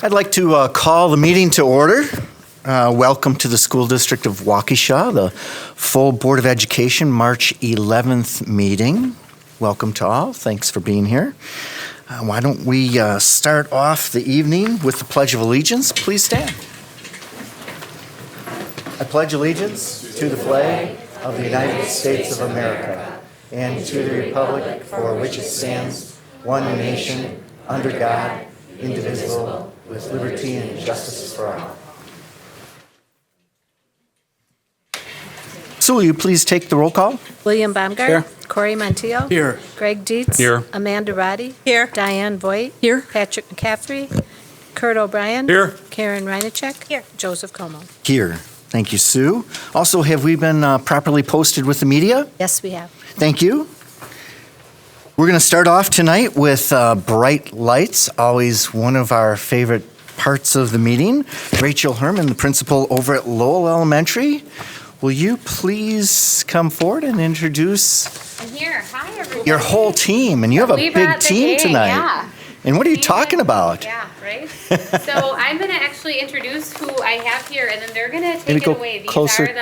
I'd like to call the meeting to order. Welcome to the School District of Waukesha, the full Board of Education March 11th meeting. Welcome to all. Thanks for being here. Why don't we start off the evening with the Pledge of Allegiance. Please stand. I pledge allegiance to the flag of the United States of America and to the republic for which it stands, one nation, under God, indivisible, with liberty and justice for all. So will you please take the roll call? William Baumgart. Here. Corey Montiel. Here. Greg Dietz. Here. Amanda Roddy. Here. Diane Voigt. Here. Patrick McCaffrey. Kurt O'Brien. Here. Karen Reinacek. Here. Joseph Como. Here. Thank you, Sue. Also, have we been properly posted with the media? Yes, we have. Thank you. We're going to start off tonight with bright lights, always one of our favorite parts of the meeting. Rachel Herman, the principal over at Lowell Elementary. Will you please come forward and introduce I'm here. Hi, everybody. your whole team? And you have a We big brought the team gang, tonight. Yeah. And what are you talking about? Yeah, right? So I'm going to actually introduce who I have here, and then they're going to Maybe take go it away. closer.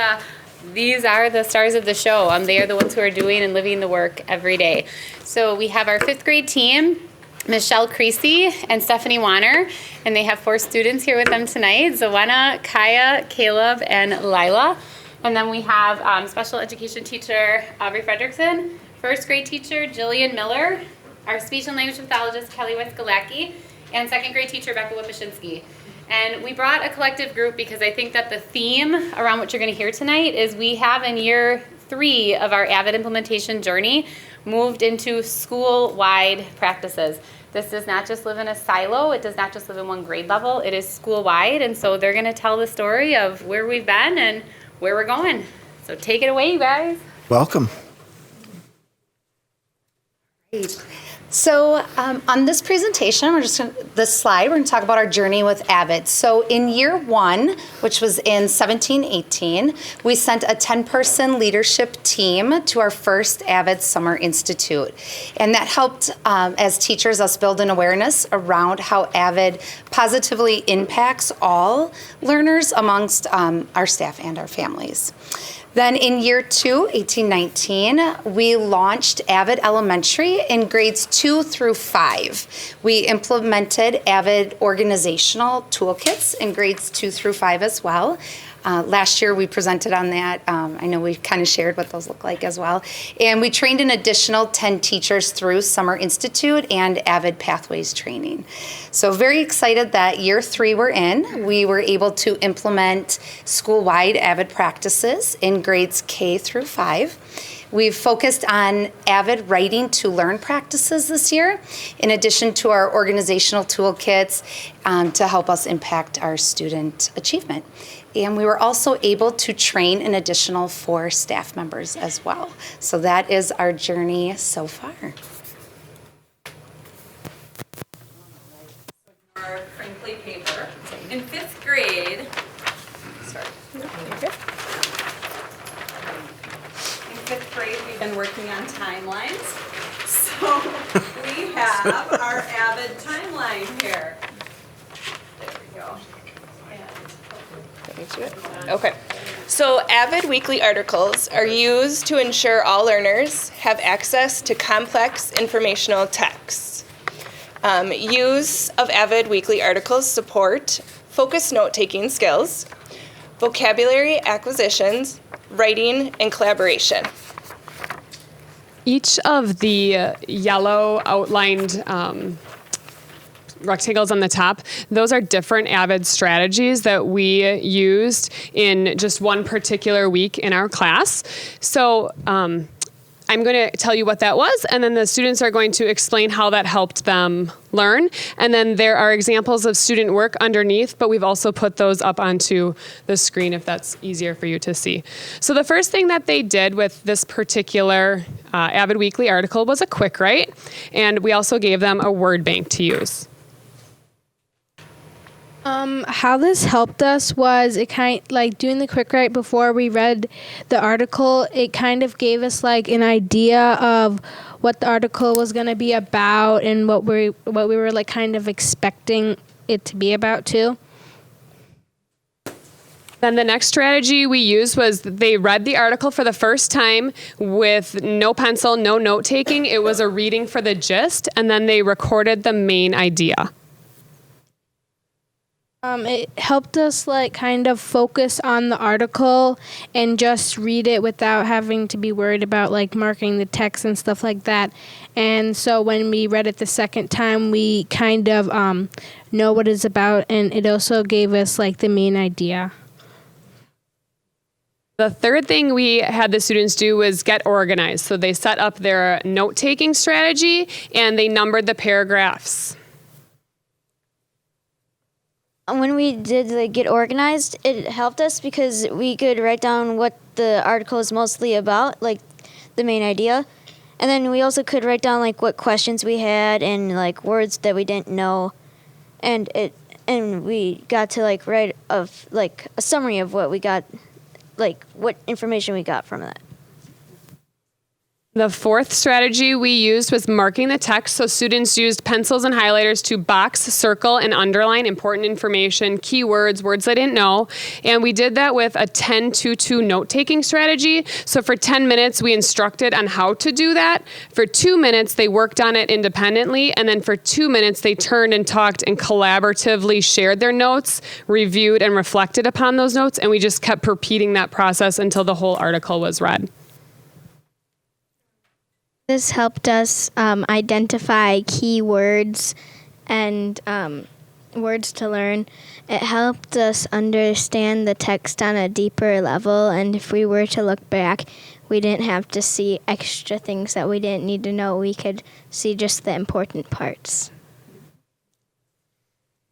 These are the stars of the show. They are the ones who are doing and living the work every day. So we have our 5th grade team, Michelle Creasy and Stephanie Warner, and they have 4 students here with them tonight, Zoena, Kaya, Caleb, and Lila. And then we have special education teacher, Aubrey Fredrickson, 1st grade teacher, Jillian Miller, our speech and language pathologist, Kelly Wyskalacki, and 2nd grade teacher, Becca Wipashinsky. And we brought a collective group because I think that the theme around what you're going to hear tonight is we have in year 3 of our Avid implementation journey moved into school-wide practices. This does not just live in a silo. It does not just live in one grade level. It is school-wide. And so they're going to tell the story of where we've been and where we're going. So take it away, you guys. Welcome. So on this presentation, this slide, we're going to talk about our journey with Avid. So in year 1, which was in 17-18, we sent a 10-person leadership team to our first Avid Summer Institute. And that helped, as teachers, us build an awareness around how Avid positively impacts all learners amongst our staff and our families. Then in year 2, 18-19, we launched Avid Elementary in grades 2 through 5. We implemented Avid organizational toolkits in grades 2 through 5 as well. Last year we presented on that. I know we kind of shared what those look like as well. And we trained an additional 10 teachers through Summer Institute and Avid Pathways training. So very excited that year 3 we're in. We were able to implement school-wide Avid practices in grades K through 5. We've focused on Avid writing to learn practices this year, in addition to our organizational toolkits to help us impact our student achievement. And we were also able to train an additional 4 staff members as well. So that is our journey so far. Our crinkly paper. In 5th grade, we've been working on timelines. So we have our Avid timeline here. There we go. Okay. So Avid weekly articles are used to ensure all learners have access to complex informational texts. Use of Avid weekly articles support focused note-taking skills, vocabulary acquisitions, writing, and collaboration. Each of the yellow outlined rectangles on the top, those are different Avid strategies that we used in just one particular week in our class. So I'm going to tell you what that was, and then the students are going to explain how that helped them learn. And then there are examples of student work underneath, but we've also put those up onto the screen if that's easier for you to see. So the first thing that they did with this particular Avid Weekly article was a quick write, and we also gave them a word bank to use. How this helped us was it like doing the quick write before we read the article. It kind of gave us like an idea of what the article was going to be about and what we were like kind of expecting it to be about too. Then the next strategy we used was they read the article for the first time with no pencil, no note taking. It was a reading for the gist, and then they recorded the main idea. It helped us like kind of focus on the article and just read it without having to be worried about like marking the text and stuff like that. And so when we read it the second time, we kind of know what it's about, and it also gave us like the main idea. The third thing we had the students do was get organized. So they set up their note-taking strategy and they numbered the paragraphs. When we did the get organized, it helped us because we could write down what the article is mostly about, like the main idea. And then we also could write down like what questions we had and like words that we didn't know. And we got to like write of like a summary of what we got, like what information we got from that. The fourth strategy we used was marking the text. So students used pencils and highlighters to box, circle, and underline important information, keywords, words they didn't know. And we did that with a 10-2-2 note-taking strategy. So for 10 minutes, we instructed on how to do that. For 2 minutes, they worked on it independently. And then for 2 minutes, they turned and talked and collaboratively shared their notes, reviewed and reflected upon those notes. And we just kept repeating that process until the whole article was read. This helped us identify key words and words to learn. It helped us understand the text on a deeper level, and if we were to look back, we didn't have to see extra things that we didn't need to know. We could see just the important parts.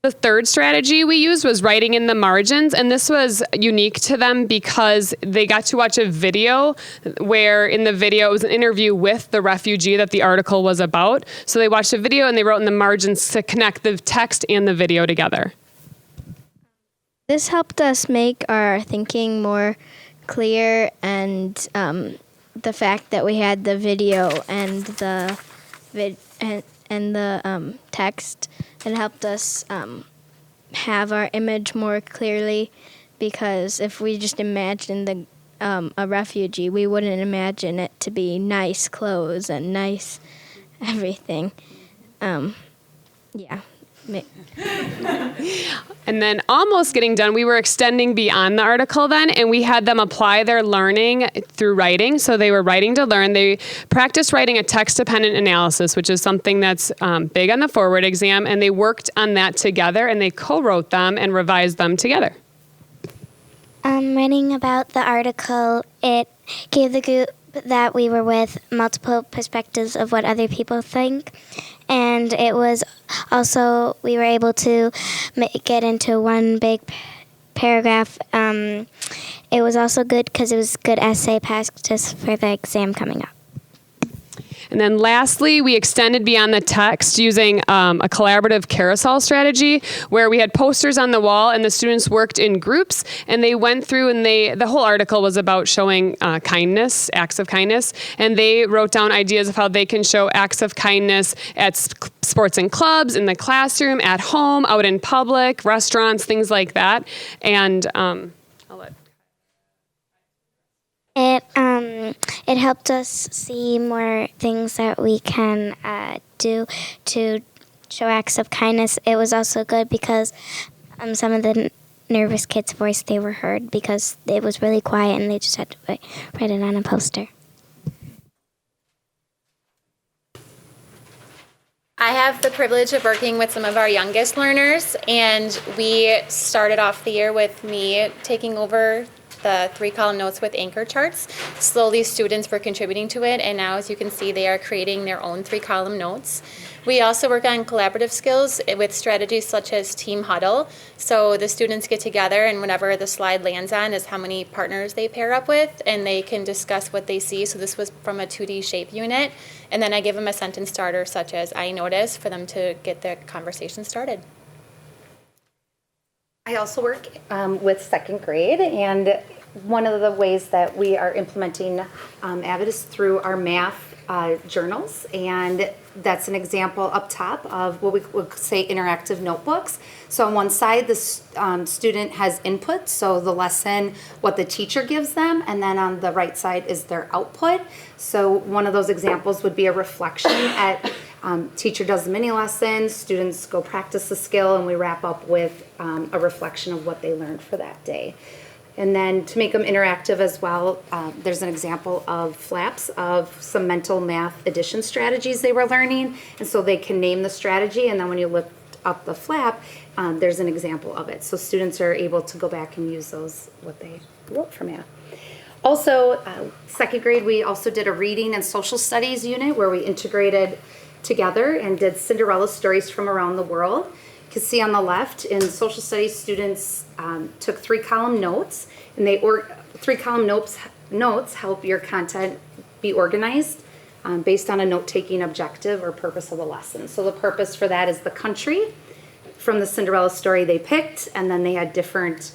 The third strategy we used was writing in the margins, and this was unique to them because they got to watch a video where in the video it was an interview with the refugee that the article was about. So they watched a video and they wrote in the margins to connect the text and the video together. This helped us make our thinking more clear, and the fact that we had the video and the text, it helped us have our image more clearly, because if we just imagined a refugee, we wouldn't imagine it to be nice clothes and nice everything. Yeah. And then almost getting done, we were extending beyond the article then, and we had them apply their learning through writing. So they were writing to learn. They practiced writing a text-dependent analysis, which is something that's big on the forward exam, and they worked on that together, and they co-wrote them and revised them together. Writing about the article, it gave the group that we were with multiple perspectives of what other people think, and it was also, we were able to get into one big paragraph. It was also good because it was good essay practice for the exam coming up. And then lastly, we extended beyond the text using a collaborative carousel strategy where we had posters on the wall and the students worked in groups, and they went through and the whole article was about showing kindness, acts of kindness, and they wrote down ideas of how they can show acts of kindness at sports and clubs, in the classroom, at home, out in public, restaurants, things like that. And I'll let It helped us see more things that we can do to show acts of kindness. It was also good because some of the nervous kids' voice, they were heard because it was really quiet and they just had to write it on a poster. I have the privilege of working with some of our youngest learners, and we started off the year with me taking over the 3-column notes with anchor charts. Slowly students were contributing to it, and now as you can see they are creating their own 3-column notes. We also work on collaborative skills with strategies such as team huddle. So the students get together and whatever the slide lands on is how many partners they pair up with, and they can discuss what they see. So this was from a 2D shape unit, and then I give them a sentence starter such as I noticed for them to get the conversation started. I also work with second grade, and one of the ways that we are implementing Avid is through our math journals, and that's an example up top of what we would say interactive notebooks. So on one side, the student has input, so the lesson, what the teacher gives them, and then on the right side is their output. So one of those examples would be a reflection at teacher does the mini lesson, students go practice the skill, and we wrap up with a reflection of what they learned for that day. And then to make them interactive as well, there's an example of flaps of some mental math addition strategies they were learning. And so they can name the strategy, and then when you look up the flap, there's an example of it. So students are able to go back and use those, what they wrote for math. Also, second grade, we also did a reading and social studies unit where we integrated together and did Cinderella stories from around the world. You can see on the left, in social studies, students took 3-column notes, and 3-column notes help your content be organized based on a note-taking objective or purpose of the lesson. So the purpose for that is the country from the Cinderella story they picked, and then they had different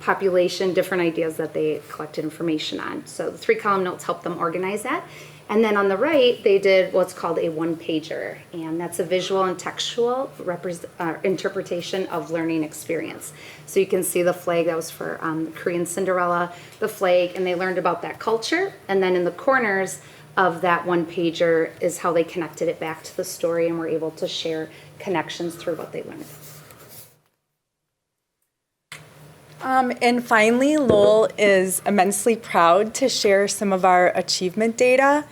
population, different ideas that they collected information on. So the 3-column notes help them organize that. And then on the right, they did what's called a one-pager, and that's a visual and textual interpretation of learning experience. So you can see the flag, that was for Korean Cinderella, the flag, and they learned about that culture. And then in the corners of that one-pager is how they connected it back to the story and were able to share connections through what they learned. And finally, Lowell is immensely proud to share some of our achievement data.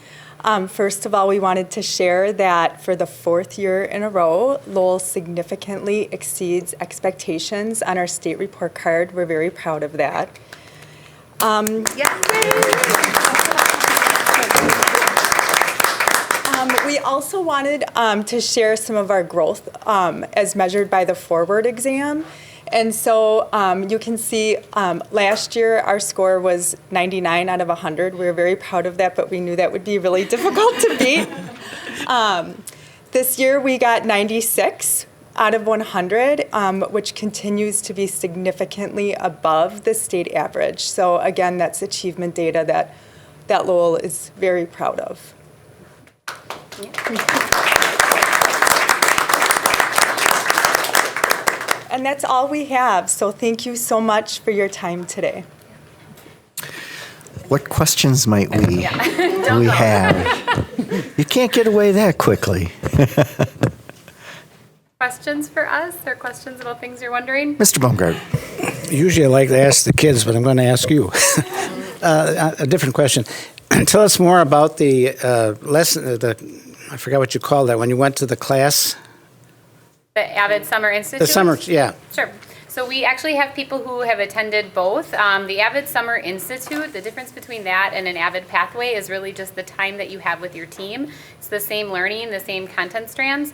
First of all, we wanted to share that for the 4th year in a row, Lowell significantly exceeds expectations on our state report card. We're very proud of that. We also wanted to share some of our growth as measured by the forward exam. And so you can see last year our score was 99 out of 100. We were very proud of that, but we knew that would be really difficult to beat. This year we got 96 out of 100, which continues to be significantly above the state average. So again, that's achievement data that Lowell is very proud of. And that's all we have. So thank you so much for your time today. What questions might we have? You can't get away that quickly. Questions for us or questions about things you're wondering? Mr. Baumgart. Usually I like to ask the kids, but I'm going to ask you a different question. Tell us more about the lesson, I forgot what you called that, when you went to the class. The Avid Summer Institute? The summer, yeah. Sure. So we actually have people who have attended both. The Avid Summer Institute, the difference between that and an Avid Pathway is really just the time that you have with your team. It's the same learning, the same content strands.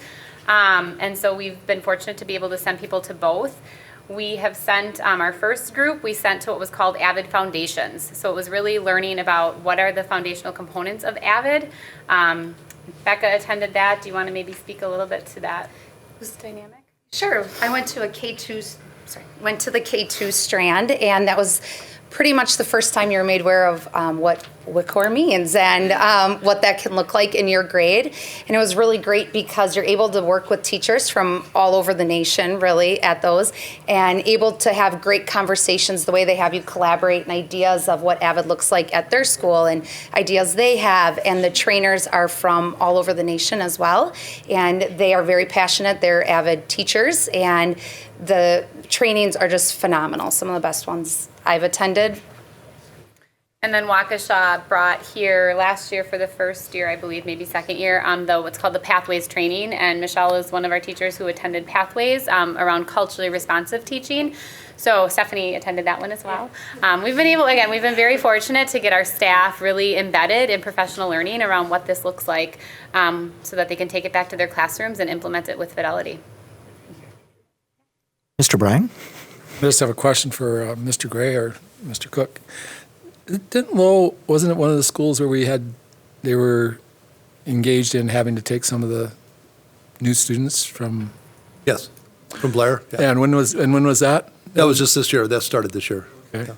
And so we've been fortunate to be able to send people to both. We have sent our first group, we sent to what was called Avid Foundations. So it was really learning about what are the foundational components of Avid. Becca attended that. Do you want to maybe speak a little bit to that dynamic? Sure. I went to the K2 strand, and that was pretty much the first time you're made aware of what WCOR means and what that can look like in your grade. And it was really great because you're able to work with teachers from all over the nation, really, at those, and able to have great conversations the way they have you collaborate and ideas of what Avid looks like at their school and ideas they have. And the trainers are from all over the nation as well. And they are very passionate. They're Avid teachers, and the trainings are just phenomenal. Some of the best ones I've attended. And then Waukesha brought here last year for the first year, I believe, maybe second year, what's called the Pathways training. And Michelle is one of our teachers who attended Pathways around culturally responsive teaching. So Stephanie attended that one as well. We've been very fortunate to get our staff really embedded in professional learning around what this looks like so that they can take it back to their classrooms and implement it with fidelity. Mr. Bryan? I just have a question for Mr. Gray or Mr. Cook. Wasn't it one of the schools where they were engaged in having to take some of the new students from? Yes, from Blair. Yeah. And when was that? That was just this year. That started this year. Okay.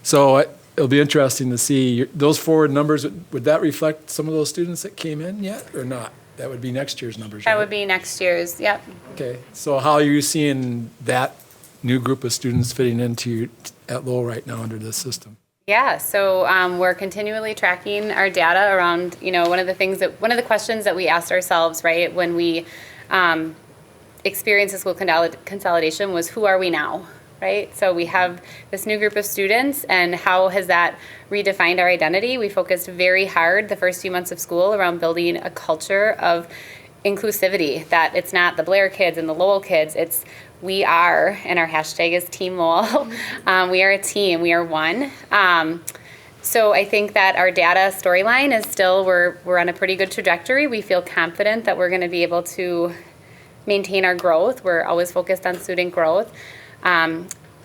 So it'll be interesting to see those forward numbers. Would that reflect some of those students that came in yet or not? That would be next year's numbers, That right? would be next year's, yep. Okay. So how are you seeing that new group of students fitting into at Lowell right now under this system? Yeah, so we're continually tracking our data around, one of the questions that we asked ourselves, right, when we experienced the school consolidation was, who are we now, right? So we have this new group of students, and how has that redefined our identity? We focused very hard the first few months of school around building a culture of inclusivity, that it's not the Blair kids and the Lowell kids, it's we are, and our hashtag is Team Lowell. We are a team, we are one. So I think that our data storyline is still, we're on a pretty good trajectory. We feel confident that we're going to be able to maintain our growth. We're always focused on student growth.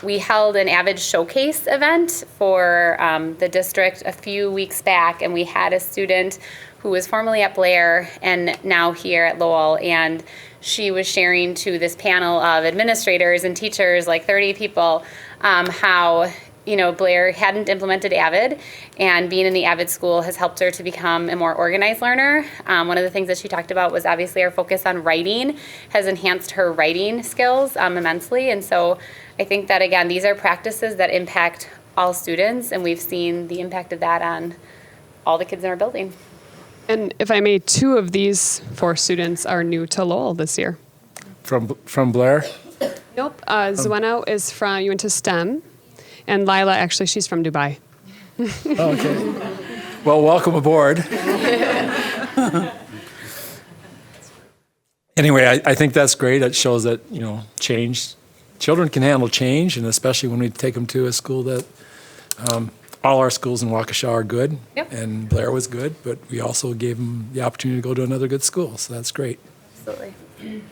We held an Avid showcase event for the district a few weeks back, and we had a student who was formerly at Blair and now here at Lowell, and she was sharing to this panel of administrators and teachers, like 30 people, how Blair hadn't implemented Avid, and being in the Avid school has helped her to become a more organized learner. One of the things that she talked about was obviously our focus on writing has enhanced her writing skills immensely. And so I think that, again, these are practices that impact all students, and we've seen the impact of that on all the kids in our building. And if I may, 2 of these 4 students are new to Lowell this year. From Blair? Nope. Zueno you went to STEM, and Lila, actually, she's from Dubai. Okay. Well, welcome aboard. Anyway, I think that's great. It shows that, children can handle change, and especially when we take them to a school that all our schools in Waukesha are good. Yep. And Blair was good, but we also gave them the opportunity to go to another good school, so that's great. Absolutely.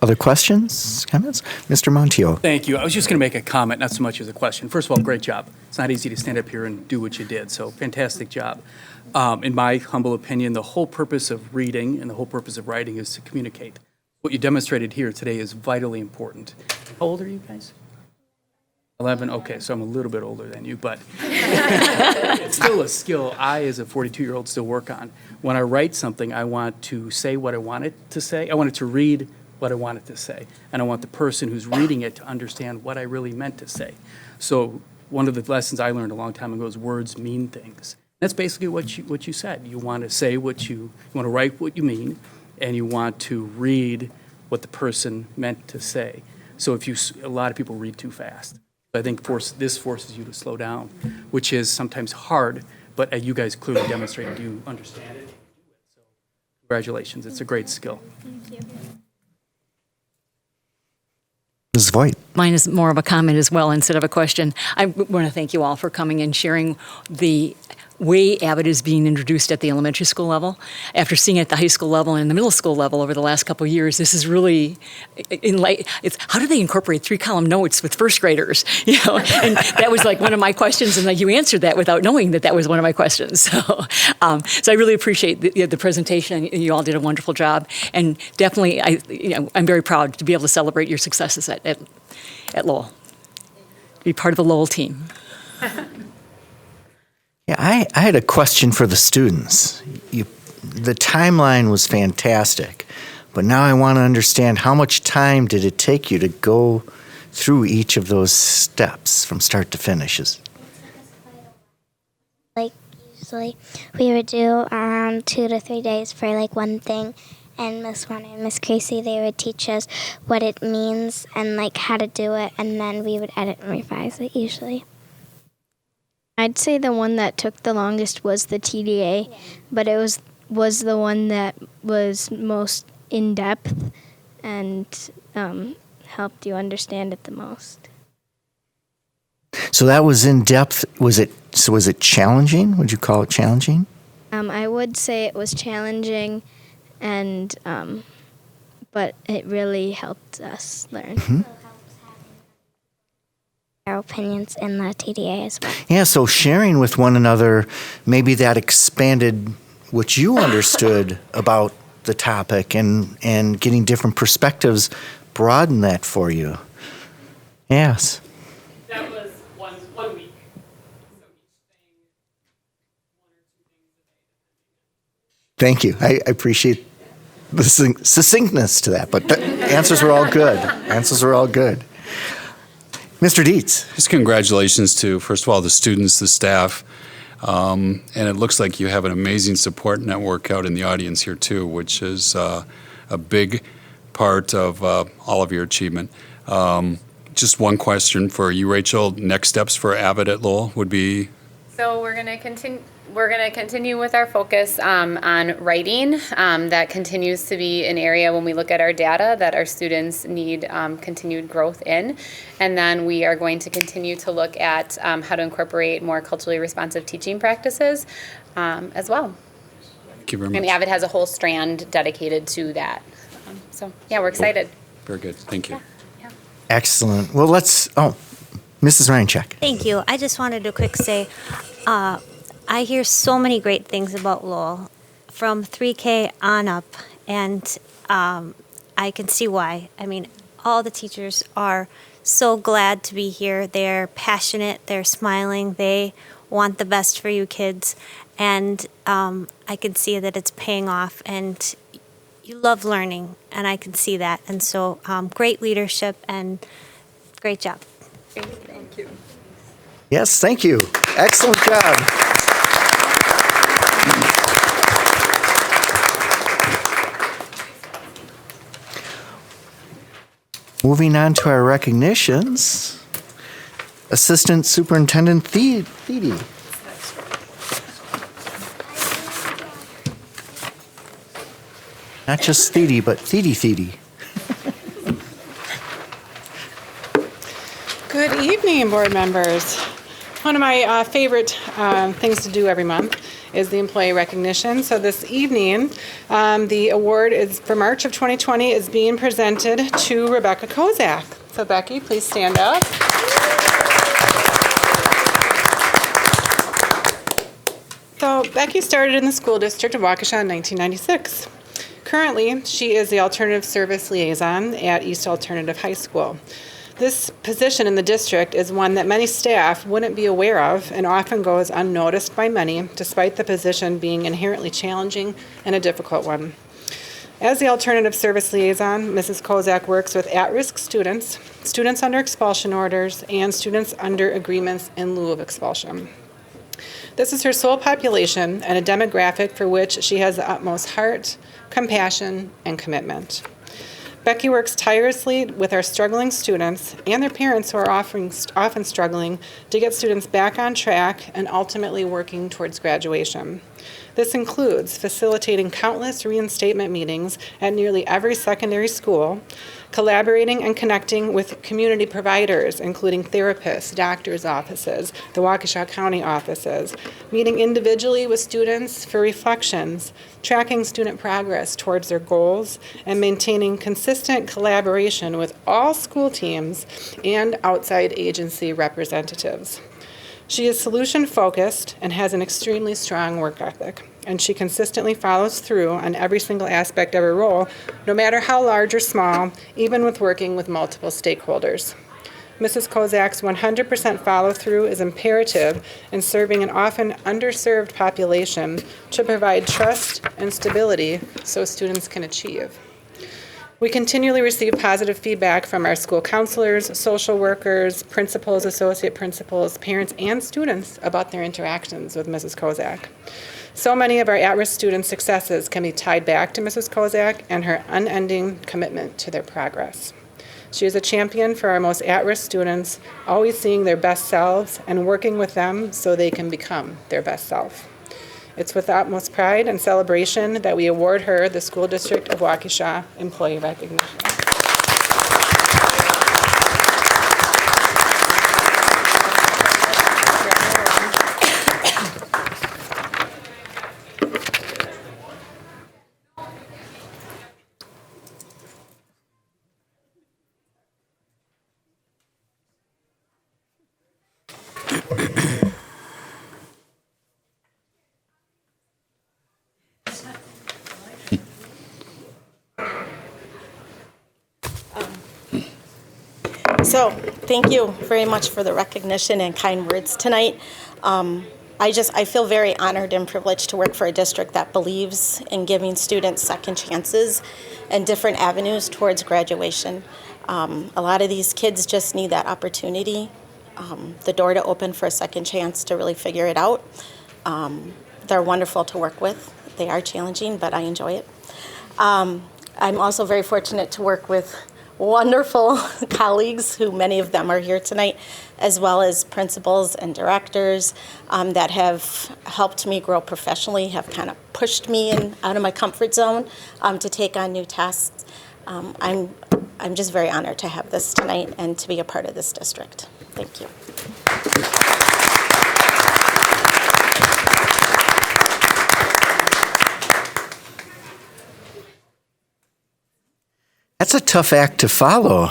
Other questions, comments? Mr. Montio. Thank you. I was just going to make a comment, not so much as a question. First of all, great job. It's not easy to stand up here and do what you did, so fantastic job. In my humble opinion, the whole purpose of reading and the whole purpose of writing is to communicate. What you demonstrated here today is vitally important. How old are you guys? 11? Okay, so I'm a little bit older than you, but it's still a skill I, as a 42-year-old, still work on. When I write something, I want to say what I want it to say. I want it to read what I want it to say. And I want the person who's reading it to understand what I really meant to say. So one of the lessons I learned a long time ago is words mean things. That's basically what you said. You want to say you want to write what you mean, and you want to read what the person meant to say. So a lot of people read too fast. I think this forces you to slow down, which is sometimes hard, but you guys clearly demonstrated you understand it. So congratulations, it's a great skill. Thank you. Ms. Voigt. Mine is more of a comment as well instead of a question. I want to thank you all for coming and sharing the way Avid is being introduced at the elementary school level. After seeing it at the high school level and the middle school level over the last couple of years, this is really, it's how do they incorporate 3-column notes with first graders? And that was like one of my questions, and you answered that without knowing that was one of my questions. So I really appreciate the presentation. You all did a wonderful job, and definitely, I'm very proud to be able to celebrate your successes at Lowell. Be part of the Lowell team. Yeah, I had a question for the students. The timeline was fantastic, but now I want to understand, how much time did it take you to go through each of those steps from start to finish? Like, usually we would do around 2 to 3 days for one thing, and Miss Warner and Miss Creasy, they would teach us what it means and how to do it, and then we would edit and revise it usually. I'd say the one that took the longest was the TDA, but it was the one that was most in-depth and helped you understand it the most. So that was in-depth. Was it challenging? Would you call it challenging? I would say it was challenging, and but it really helped us learn. Mm-hmm. Our opinions in the TDA as well. Yeah, so sharing with one another, maybe that expanded what you understood about the topic, and getting different perspectives broadened that for you. Yes. That was one week. Thank you. I appreciate the succinctness to that, but the answers were all good. Answers were all good. Mr. Dietz. Just congratulations to, first of all, the students, the staff, and it looks like you have an amazing support network out in the audience here too, which is a big part of all of your achievement. Just one question for you, Rachel. Next steps for Avid at Lowell would be? So we're going to continue. We're going to continue with our focus on writing. That continues to be an area when we look at our data that our students need continued growth in. And then we are going to continue to look at how to incorporate more culturally responsive teaching practices as well. Thank you very much. And Avid has a whole strand dedicated to that. So yeah, we're excited. Very good. Thank you. Excellent. Well, Mrs. Ryanchek. Thank you. I just wanted to quick say, I hear so many great things about Lowell from 3K on up, and I can see why. I mean, all the teachers are so glad to be here. They're passionate, they're smiling, they want the best for you kids, and I can see that it's paying off, and you love learning, and I can see that. And so great leadership and great job. Thank you. Yes, thank you. Excellent job. Moving on to our recognitions, Assistant Superintendent Thede. Not just Thede, but Thede. Good evening, board members. One of my favorite things to do every month is the employee recognition. So this evening, the award is for March of 2020 is being presented to Rebecca Kozak. So Becky, please stand up. So Becky started in the school district of Waukesha in 1996. Currently, she is the Alternative Service Liaison at East Alternative High School. This position in the district is one that many staff wouldn't be aware of and often goes unnoticed by many, despite the position being inherently challenging and a difficult one. As the Alternative Service Liaison, Mrs. Kozak works with at-risk students, students under expulsion orders, and students under agreements in lieu of expulsion. This is her sole population and a demographic for which she has the utmost heart, compassion, and commitment. Becky works tirelessly with our struggling students and their parents who are often struggling to get students back on track and ultimately working towards graduation. This includes facilitating countless reinstatement meetings at nearly every secondary school, collaborating and connecting with community providers, including therapists, doctors' offices, the Waukesha County offices, meeting individually with students for reflections, tracking student progress towards their goals, and maintaining consistent collaboration with all school teams and outside agency representatives. She is solution-focused and has an extremely strong work ethic, and she consistently follows through on every single aspect of her role, no matter how large or small, even with working with multiple stakeholders. Mrs. Kozak's 100% follow-through is imperative in serving an often underserved population to provide trust and stability so students can achieve. We continually receive positive feedback from our school counselors, social workers, principals, associate principals, parents, and students about their interactions with Mrs. Kozak. So many of our at-risk students' successes can be tied back to Mrs. Kozak and her unending commitment to their progress. She is a champion for our most at-risk students, always seeing their best selves and working with them so they can become their best self. It's with the utmost pride and celebration that we award her the School District of Waukesha Employee Recognition. So, thank you very much for the recognition and kind words tonight. I feel very honored and privileged to work for a district that believes in giving students second chances and different avenues towards graduation. A lot of these kids just need that opportunity, the door to open for a second chance to really figure it out. They're wonderful to work with. They are challenging, but I enjoy it. I'm also very fortunate to work with wonderful colleagues, who many of them are here tonight, as well as principals and directors that have helped me grow professionally, have kind of pushed me out of my comfort zone to take on new tasks. I'm just very honored to have this tonight and to be a part of this district. Thank you. That's a tough act to follow.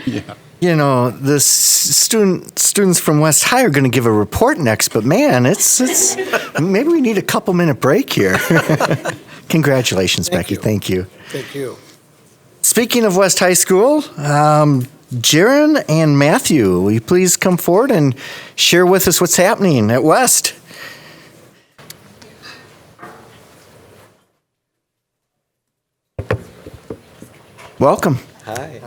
Yeah. You know, the students from West High are going to give a report next, but man, it's maybe we need a couple-minute break here. Congratulations, Becky. Thank you. Thank you. Speaking of West High School, Jaron and Matthew, will you please come forward and share with us what's happening at West? Welcome. Hi.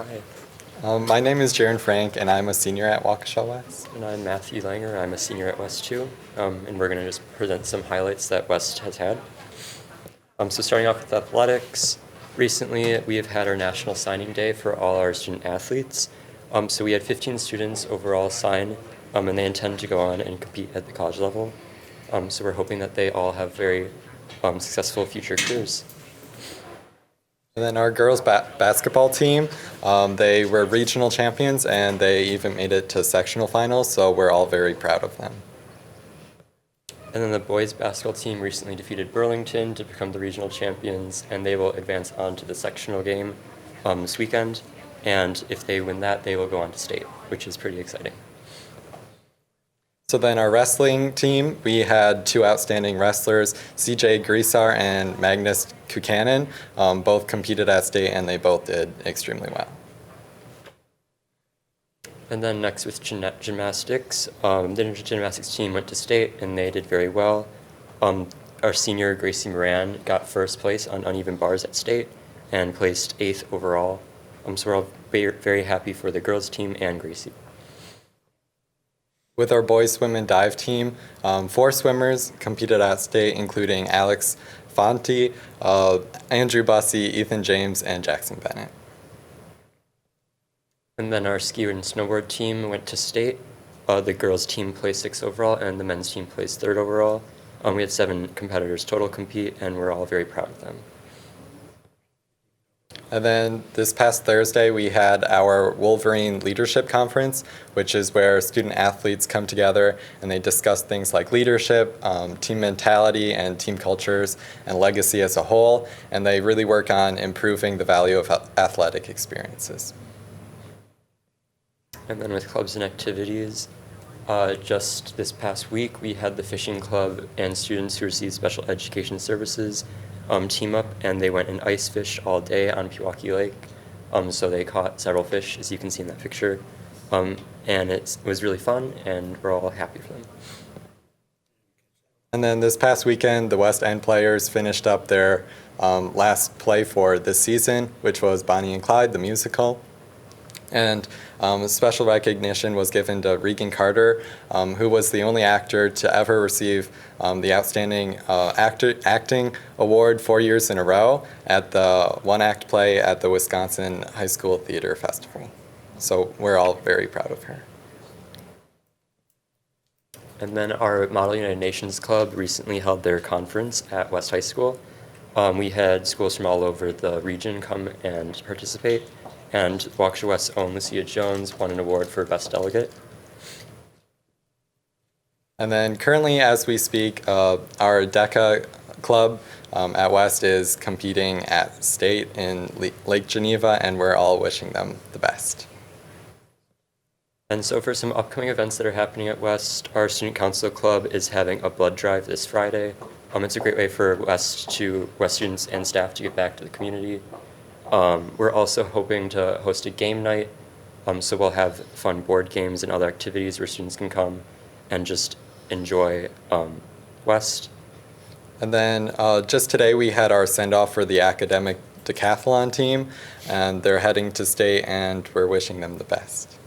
My name is Jaron Frank, and I'm a senior at Waukesha West. And I'm Matthew Langer. I'm a senior at West too, and we're going to just present some highlights that West has had. So starting off with athletics, recently we have had our National Signing Day for all our student athletes. So we had 15 students overall sign, and they intend to go on and compete at the college level. So we're hoping that they all have very successful future careers. And then our girls basketball team, they were regional champions, and they even made it to sectional finals, so we're all very proud of them. And then the boys basketball team recently defeated Burlington to become the regional champions, and they will advance on to the sectional game this weekend. And if they win that, they will go on to state, which is pretty exciting. So then our wrestling team, we had two outstanding wrestlers, CJ Grisar and Magnus Kukanen. Both competed at state, and they both did extremely well. And then next with gymnastics, the gymnastics team went to state, and they did very well. Our senior, Gracie Moran, got first place on uneven bars at state and placed 8th overall. So we're all very happy for the girls team and Gracie. With our boys swim and dive team, 4 swimmers competed at state, including Alex Fonte, Andrew Bussey, Ethan James, and Jackson Bennett. And then our ski and snowboard team went to state. The girls team placed 6th overall, and the men's team placed 3rd overall. We had 7 competitors total compete, and we're all very proud of them. And then this past Thursday, we had our Wolverine Leadership Conference, which is where student athletes come together and they discuss things like leadership, team mentality, and team cultures, and legacy as a whole. And they really work on improving the value of athletic experiences. And then with clubs and activities, just this past week, we had the fishing club and students who received special education services team up, and they went and ice fished all day on Pewaukee Lake. So they caught several fish, as you can see in that picture. And it was really fun, and we're all happy for them. And then this past weekend, the West End players finished up their last play for this season, which was Bonnie and Clyde, the musical. And a special recognition was given to Regan Carter, who was the only actor to ever receive the Outstanding Acting Award 4 years in a row at the one-act play at the Wisconsin High School Theater Festival. So we're all very proud of her. And then our Model United Nations Club recently held their conference at West High School. We had schools from all over the region come and participate. And Waukesha West's own Lucia Jones won an award for Best Delegate. And then currently, as we speak, our DECA club at West is competing at state in Lake Geneva, and we're all wishing them the best. And so for some upcoming events that are happening at West, our Student Council Club is having a blood drive this Friday. It's a great way for West students and staff to get back to the community. We're also hoping to host a game night So we'll have fun board games and other activities where students can come and just enjoy West. And then just today we had our send-off for the academic decathlon team, and they're heading to state, and we're wishing them the best.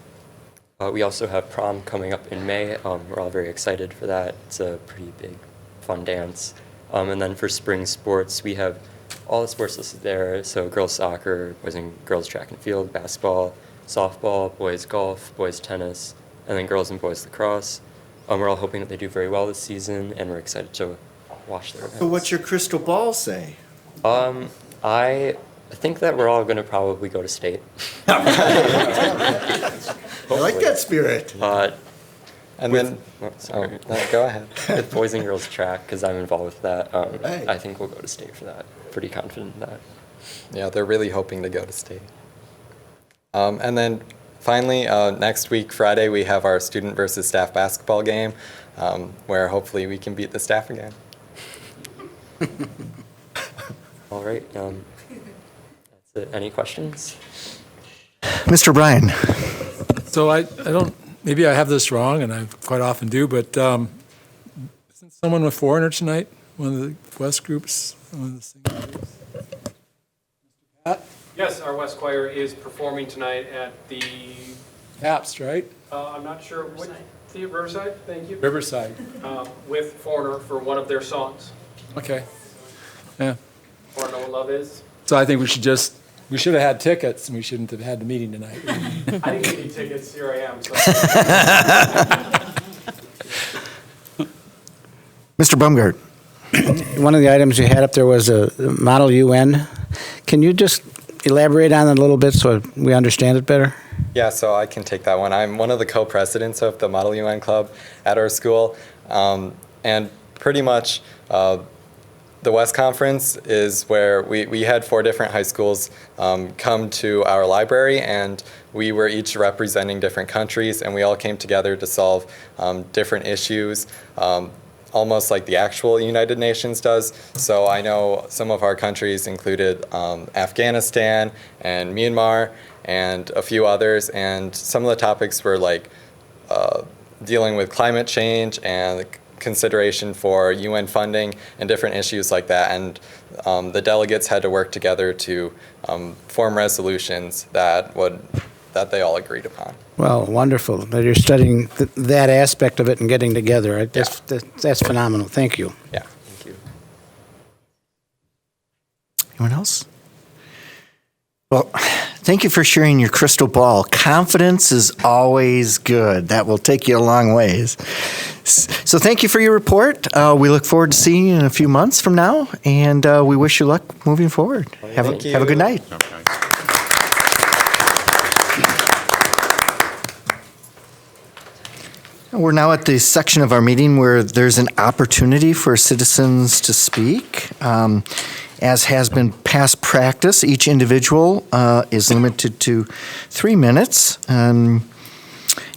We also have prom coming up in May. We're all very excited for that. It's a pretty big, fun dance. And then for spring sports, we have all the sports listed there. So girls soccer, boys and girls track and field, basketball, softball, boys golf, boys tennis, and then girls and boys lacrosse. We're all hoping that they do very well this season, and we're excited to watch their events. So what's your crystal ball say? I think that we're all going to probably go to state. I like that spirit. And then, go ahead. With boys and girls track, because I'm involved with that, Right. I think we'll go to state for that. Pretty confident in that. Yeah, they're really hoping to go to state. And then finally, next week, Friday, we have our student versus staff basketball game, where hopefully we can beat the staff again. All right. That's it. Any questions? Mr. Bryan. So I don't, maybe I have this wrong, and I quite often do, but isn't someone with foreigner tonight? One of the West groups? One of the singing groups? Yes, our West Choir is performing tonight at the... Taps, right? I'm not sure what... The Riverside, thank you. Riverside. With Foreigner for one of their songs. Okay. Yeah. Or Know What Love Is. So I think we should have had tickets, and we shouldn't have had the meeting tonight. I didn't get any tickets, here I am. So. Mr. Bumgart. One of the items you had up there was a Model UN. Can you just elaborate on it a little bit so we understand it better? Yeah, so I can take that one. I'm one of the co-presidents of the Model UN Club at our school. And pretty much the West Conference is where we had 4 different high schools come to our library, and we were each representing different countries, and we all came together to solve different issues, almost like the actual United Nations does. So I know some of our countries included Afghanistan and Myanmar and a few others, and some of the topics were like dealing with climate change and consideration for UN funding and different issues like that. And the delegates had to work together to form resolutions that they all agreed upon. Well, wonderful that you're studying that aspect of it and getting together. That's phenomenal. Thank you. Yeah, thank you. Anyone else? Well, thank you for sharing your crystal ball. Confidence is always good. That will take you a long ways. So thank you for your report. We look forward to seeing you in a few months from now, and we wish you luck moving forward. Have a good night. We're now at the section of our meeting where there's an opportunity for citizens to speak. As has been past practice, each individual is limited to 3 minutes.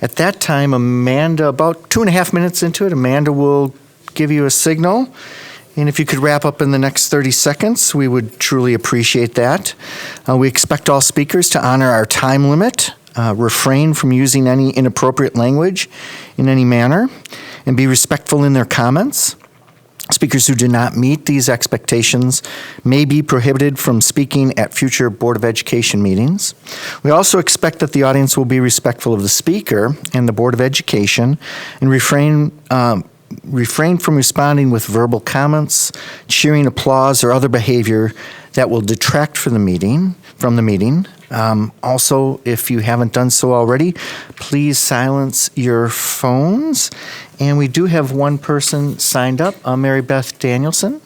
At that time, Amanda, about 2.5 minutes into it, Amanda will give you a signal. And if you could wrap up in the next 30 seconds, we would truly appreciate that. We expect all speakers to honor our time limit, refrain from using any inappropriate language in any manner, and be respectful in their comments. Speakers who do not meet these expectations may be prohibited from speaking at future Board of Education meetings. We also expect that the audience will be respectful of the speaker and the Board of Education and refrain from responding with verbal comments, cheering, applause, or other behavior that will detract from the meeting. Also, if you haven't done so already, please silence your phones. And we do have one person signed up, Mary Beth Danielson.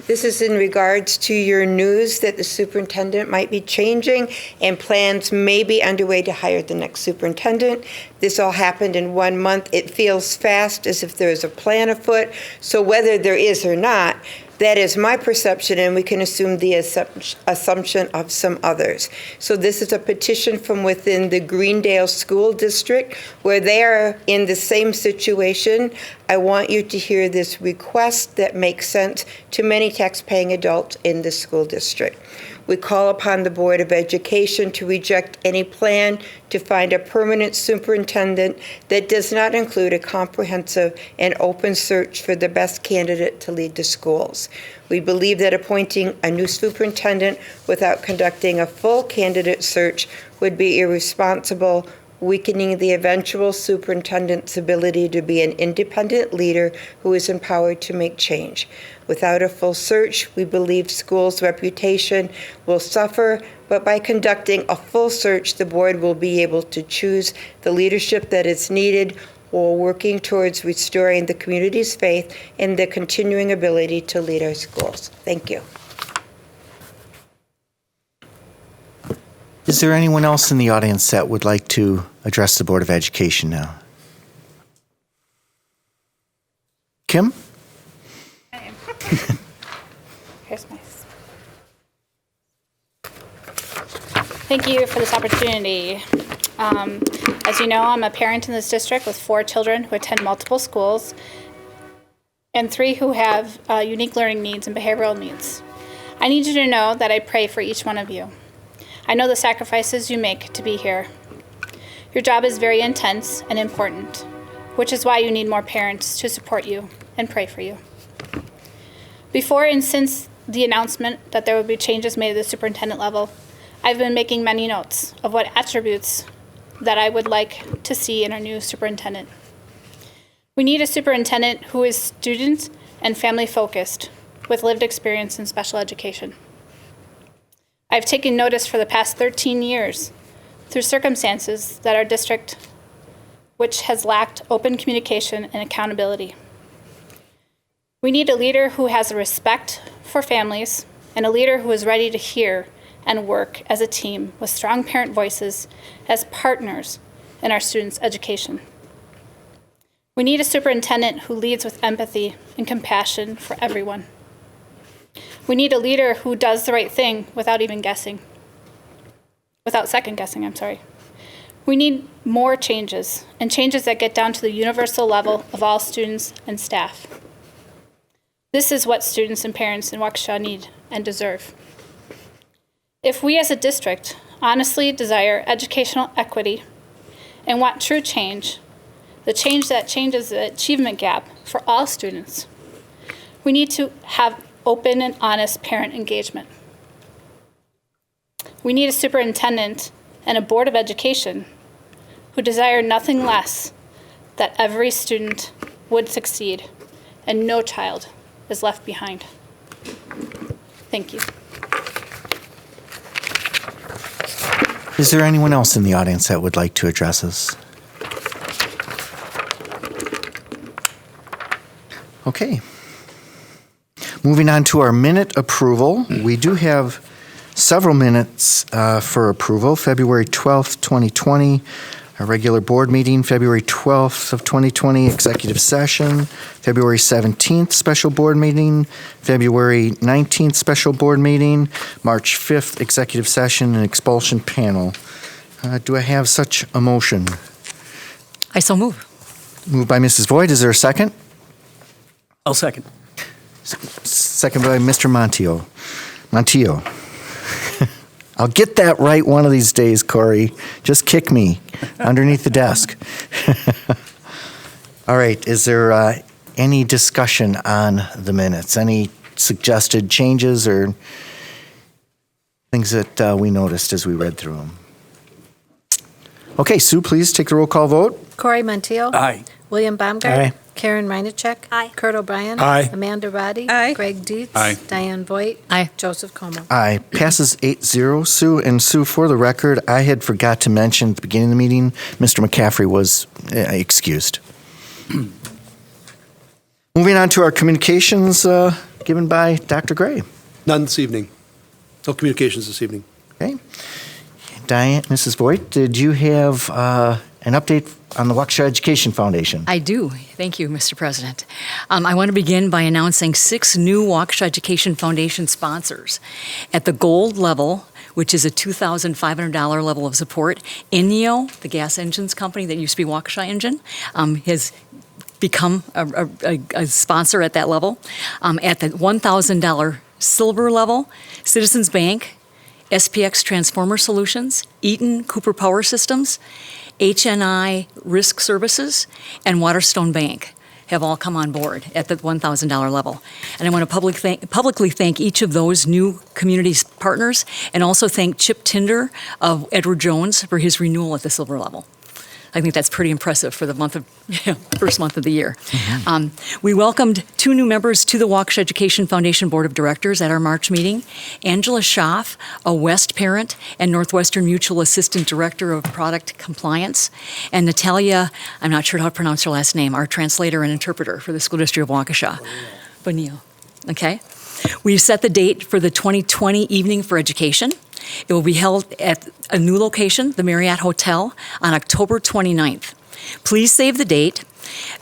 This is in regards to your news that the superintendent might be changing and plans may be underway to hire the next superintendent. This all happened in 1 month. It feels fast, as if there is a plan afoot. So whether there is or not, That is my perception, and we can assume the assumption of some others. So this is a petition from within the Greendale School District, where they are in the same situation. I want you to hear this request that makes sense to many tax-paying adults in the school district. We call upon the Board of Education to reject any plan to find a permanent superintendent that does not include a comprehensive and open search for the best candidate to lead the schools. We believe that appointing a new superintendent without conducting a full candidate search would be irresponsible, weakening the eventual superintendent's ability to be an independent leader who is empowered to make change. Without a full search, we believe schools' reputation will suffer, but by conducting a full search, the board will be able to choose the leadership that is needed while working towards restoring the community's faith in the continuing ability to lead our schools. Thank you. Is there anyone else in the audience that would like to address the Board of Education now? Kim? Here's my. Thank you for this opportunity. As you know, I'm a parent in this district with 4 children who attend multiple schools and 3 who have unique learning needs and behavioral needs. I need you to know that I pray for each one of you. I know the sacrifices you make to be here. Your job is very intense and important, which is why you need more parents to support you and pray for you. Before and since the announcement that there would be changes made at the superintendent level, I've been making many notes of what attributes that I would like to see in our new superintendent. We need a superintendent who is student and family focused with lived experience in special education. I've taken notice for the past 13 years through circumstances that our district, which has lacked open communication and accountability. We need a leader who has a respect for families and a leader who is ready to hear and work as a team with strong parent voices as partners in our students' education. We need a superintendent who leads with empathy and compassion for everyone. We need a leader who does the right thing without even guessing. Without second guessing, I'm sorry. We need more changes, and changes that get down to the universal level of all students and staff. This is what students and parents in Waukesha need and deserve. If we as a district honestly desire educational equity and want true change, the change that changes the achievement gap for all students, we need to have open and honest parent engagement. We need a superintendent and a board of education who desire nothing less that every student would succeed and no child is left behind. Thank you. Is there anyone else in the audience that would like to address us? Okay. Moving on to our minute approval. We do have several minutes for approval. February 12th, 2020, a regular board meeting. February 12th of 2020, executive session. February 17th, special board meeting. February 19th, special board meeting. March 5th, executive session and expulsion panel. Do I have such a motion? I so move. Moved by Mrs. Voigt. Is there a second? I'll second. Second by Mr. Montijo. I'll get that right one of these days, Corey. Just kick me underneath the desk. All right, is there any discussion on the minutes? Any suggested changes or things that we noticed as we read through them? Okay, Sue, please take the roll call vote. Corey Montijo. Aye. William Baumgart. Aye. Karen Reinacek. Aye. Kurt O'Brien. Aye. Amanda Roddy. Aye. Greg Dietz. Aye. Diane Voigt. Aye. Joseph Como. Aye. Passes 8-0. Sue, and Sue, for the record, I had forgot to mention at the beginning of the meeting, Mr. McCaffrey was excused. Moving on to our communications given by Dr. Gray. None this evening. No communications this evening. Okay. Diane, Mrs. Voigt, did you have an update on the Waukesha Education Foundation. I do. Thank you, Mr. President. I want to begin by announcing 6 new Waukesha Education Foundation sponsors. At the gold level, which is a $2,500 level of support, INEO, the gas engines company that used to be Waukesha Engine, has become a sponsor at that level. At the $1,000 silver level, Citizens Bank, SPX Transformer Solutions, Eaton Cooper Power Systems, HNI Risk Services, and Waterstone Bank have all come on board at the $1,000 level. And I want to publicly thank each of those new community partners, and also thank Chip Tinder of Edward Jones for his renewal at the silver level. I think that's pretty impressive for the first month of the year. We welcomed 2 new members to the Waukesha Education Foundation Board of Directors at our March meeting. Angela Schaff, a West parent and Northwestern Mutual Assistant Director of Product Compliance, and Natalia, I'm not sure how to pronounce her last name, our translator and interpreter for the School District of Waukesha. Bonilla. Okay. We've set the date for the 2020 Evening for Education. It will be held at a new location, the Marriott Hotel, on October 29th. Please save the date.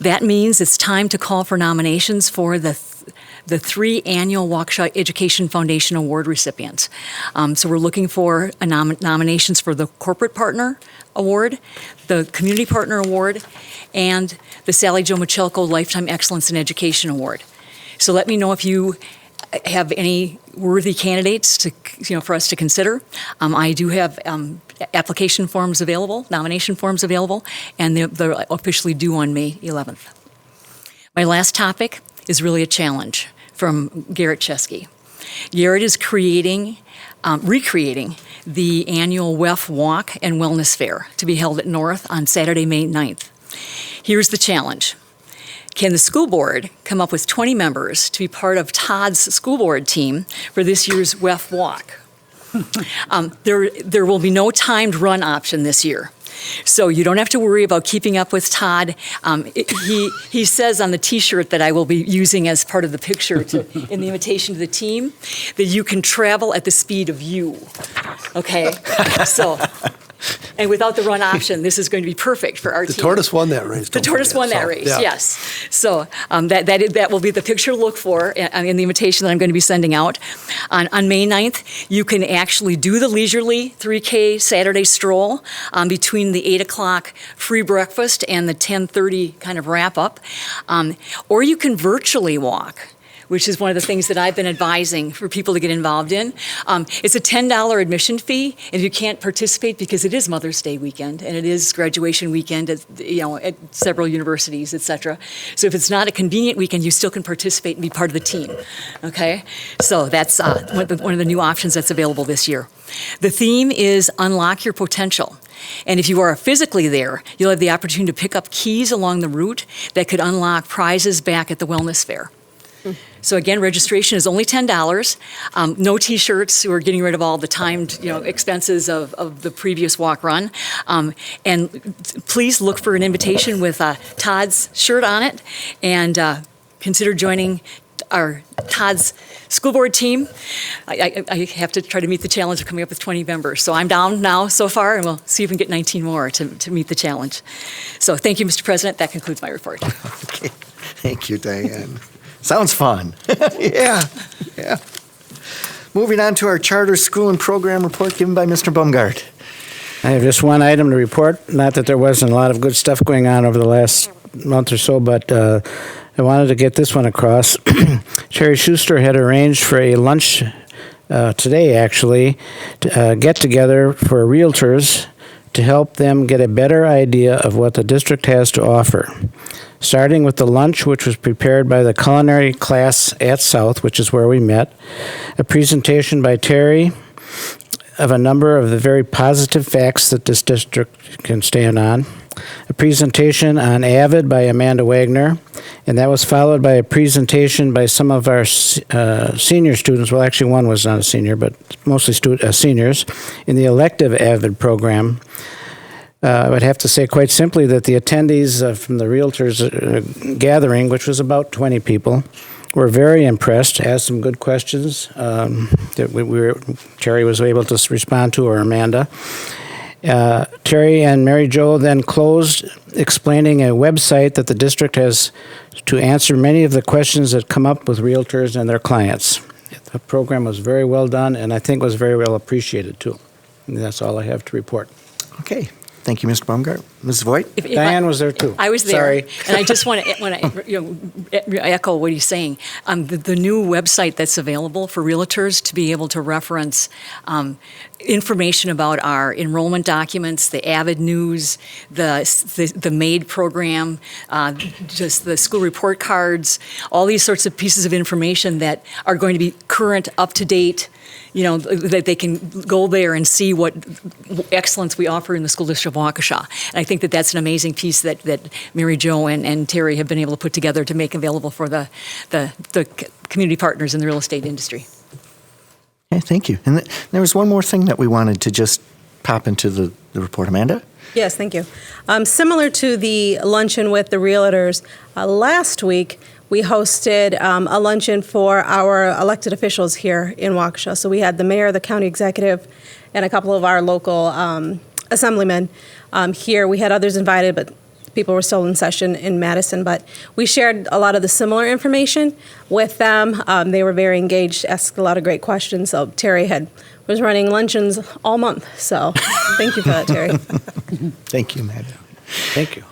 That means it's time to call for nominations for the 3 annual Waukesha Education Foundation Award recipients. So we're looking for nominations for the Corporate Partner Award, the Community Partner Award, and the Sally Jo Michelko Lifetime Excellence in Education Award. So let me know if you have any worthy candidates for us to consider. I do have application forms available, nomination forms available, and they're officially due on May 11th. My last topic is really a challenge from Garrett Chesky. Garrett is recreating the annual WEF Walk and Wellness Fair to be held at North on Saturday, May 9th. Here's the challenge. Can the school board come up with 20 members to be part of Todd's school board team for this year's WEF Walk? There will be no timed run option this year. So you don't have to worry about keeping up with Todd. He says on the T-shirt that I will be using as part of the picture in the invitation to the team that you can travel at the speed of you. Okay? So... And without the run option, this is going to be perfect for our team. The tortoise won that race. The tortoise won that race, yes. So that will be the picture to look for in the invitation that I'm going to be sending out. On May 9th, you can actually do the leisurely 3K Saturday stroll between the 8 o'clock free breakfast and the 10:30 kind of wrap up. Or you can virtually walk, which is one of the things that I've been advising for people to get involved in. It's a $10 admission fee, and if you can't participate, because it is Mother's Day weekend, and it is graduation weekend at several universities, et cetera. So if it's not a convenient weekend, you still can participate and be part of the team, okay? So that's one of the new options that's available this year. The theme is Unlock Your Potential. And if you are physically there, you'll have the opportunity to pick up keys along the route that could unlock prizes back at the Wellness Fair. So again, registration is only $10. No T-shirts. We're getting rid of all the timed, expenses of the previous walk run. And please look for an invitation with Todd's shirt on it, and consider joining our Todd's school board team. I have to try to meet the challenge of coming up with 20 members. So I'm down now so far, and we'll see if we can get 19 more to meet the challenge. So thank you, Mr. President. That concludes my report. Okay. Thank you, Diane. Sounds fun. Yeah. Moving on to our charter school and program report given by Mr. Baumgart. I have just one item to report. Not that there wasn't a lot of good stuff going on over the last month or so, but I wanted to get this one across. Sherry Schuster had arranged for a lunch today, actually, get-together for realtors to help them get a better idea of what the district has to offer. Starting with the lunch, which was prepared by the culinary class at South, which is where we met, a presentation by Terry of a number of the very positive facts that this district can stand on, a presentation on Avid by Amanda Wagner, and that was followed by a presentation by some of our senior students. Well, actually, one was not a senior, but mostly seniors in the elective Avid program. I would have to say quite simply that the attendees from the Realtors gathering, which was about 20 people, were very impressed, asked some good questions that Terry was able to respond to, or Amanda. Terry and Mary Jo then closed, explaining a website that the district has to answer many of the questions that come up with realtors and their clients. The program was very well done, and I think was very well appreciated, too. And that's all I have to report. Okay. Thank you, Mr. Baumgart. Ms. Voigt? Diane was there, too. I was there. Sorry. And I just want to echo what he's saying. The new website that's available for realtors to be able to reference information about our enrollment documents, the Avid News, the MAID program, just the school report cards, all these sorts of pieces of information that are going to be current, up-to-date, that they can go there and see what excellence we offer in the school district of Waukesha. And I think that that's an amazing piece that Mary Jo and Terry have been able to put together to make available for the community partners in the real estate industry. Okay, thank you. And there was one more thing that we wanted to just pop into the report. Amanda? Yes, thank you. Similar to the luncheon with the realtors, last week we hosted a luncheon for our elected officials here in Waukesha. So we had the mayor, the county executive, and a couple of our local assemblymen here. We had others invited, but people were still in session in Madison. But we shared a lot of the similar information with them. They were very engaged, asked a lot of great questions. So Terry was running luncheons all month. So thank you for that, Terry. Thank you, Amanda. Thank you.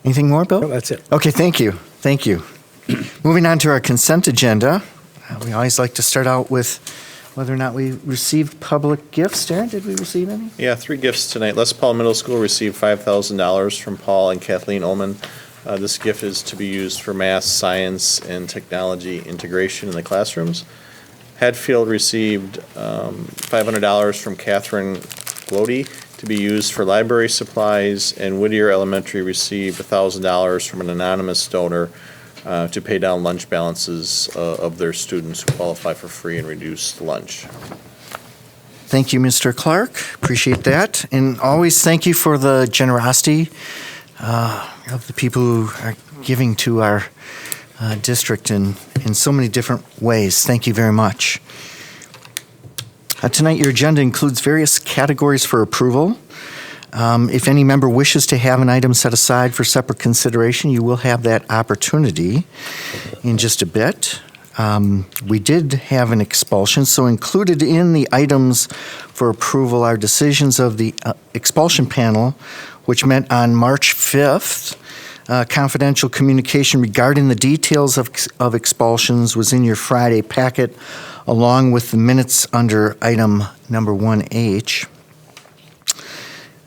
Anything more, Bill? No, that's it. Okay, thank you. Thank you. Moving on to our consent agenda. We always like to start out with whether or not we received public gifts. Darren, did we receive any? Yeah, 3 gifts tonight. Les Paul Middle School received $5,000 from Paul and Kathleen Ullman. This gift is to be used for math, science, and technology integration in the classrooms. Hadfield received $500 from Catherine Glody to be used for library supplies, and Whittier Elementary received $1,000 from an anonymous donor to pay down lunch balances of their students who qualify for free and reduced lunch. Thank you, Mr. Clark. Appreciate that. And always thank you for the generosity of the people who are giving to our district in so many different ways. Thank you very much. Tonight, your agenda includes various categories for approval. If any member wishes to have an item set aside for separate consideration, you will have that opportunity in just a bit. We did have an expulsion, so included in the items for approval are decisions of the expulsion panel, which met on March 5th. Confidential communication regarding the details of expulsions was in your Friday packet, along with the minutes under item number 1H.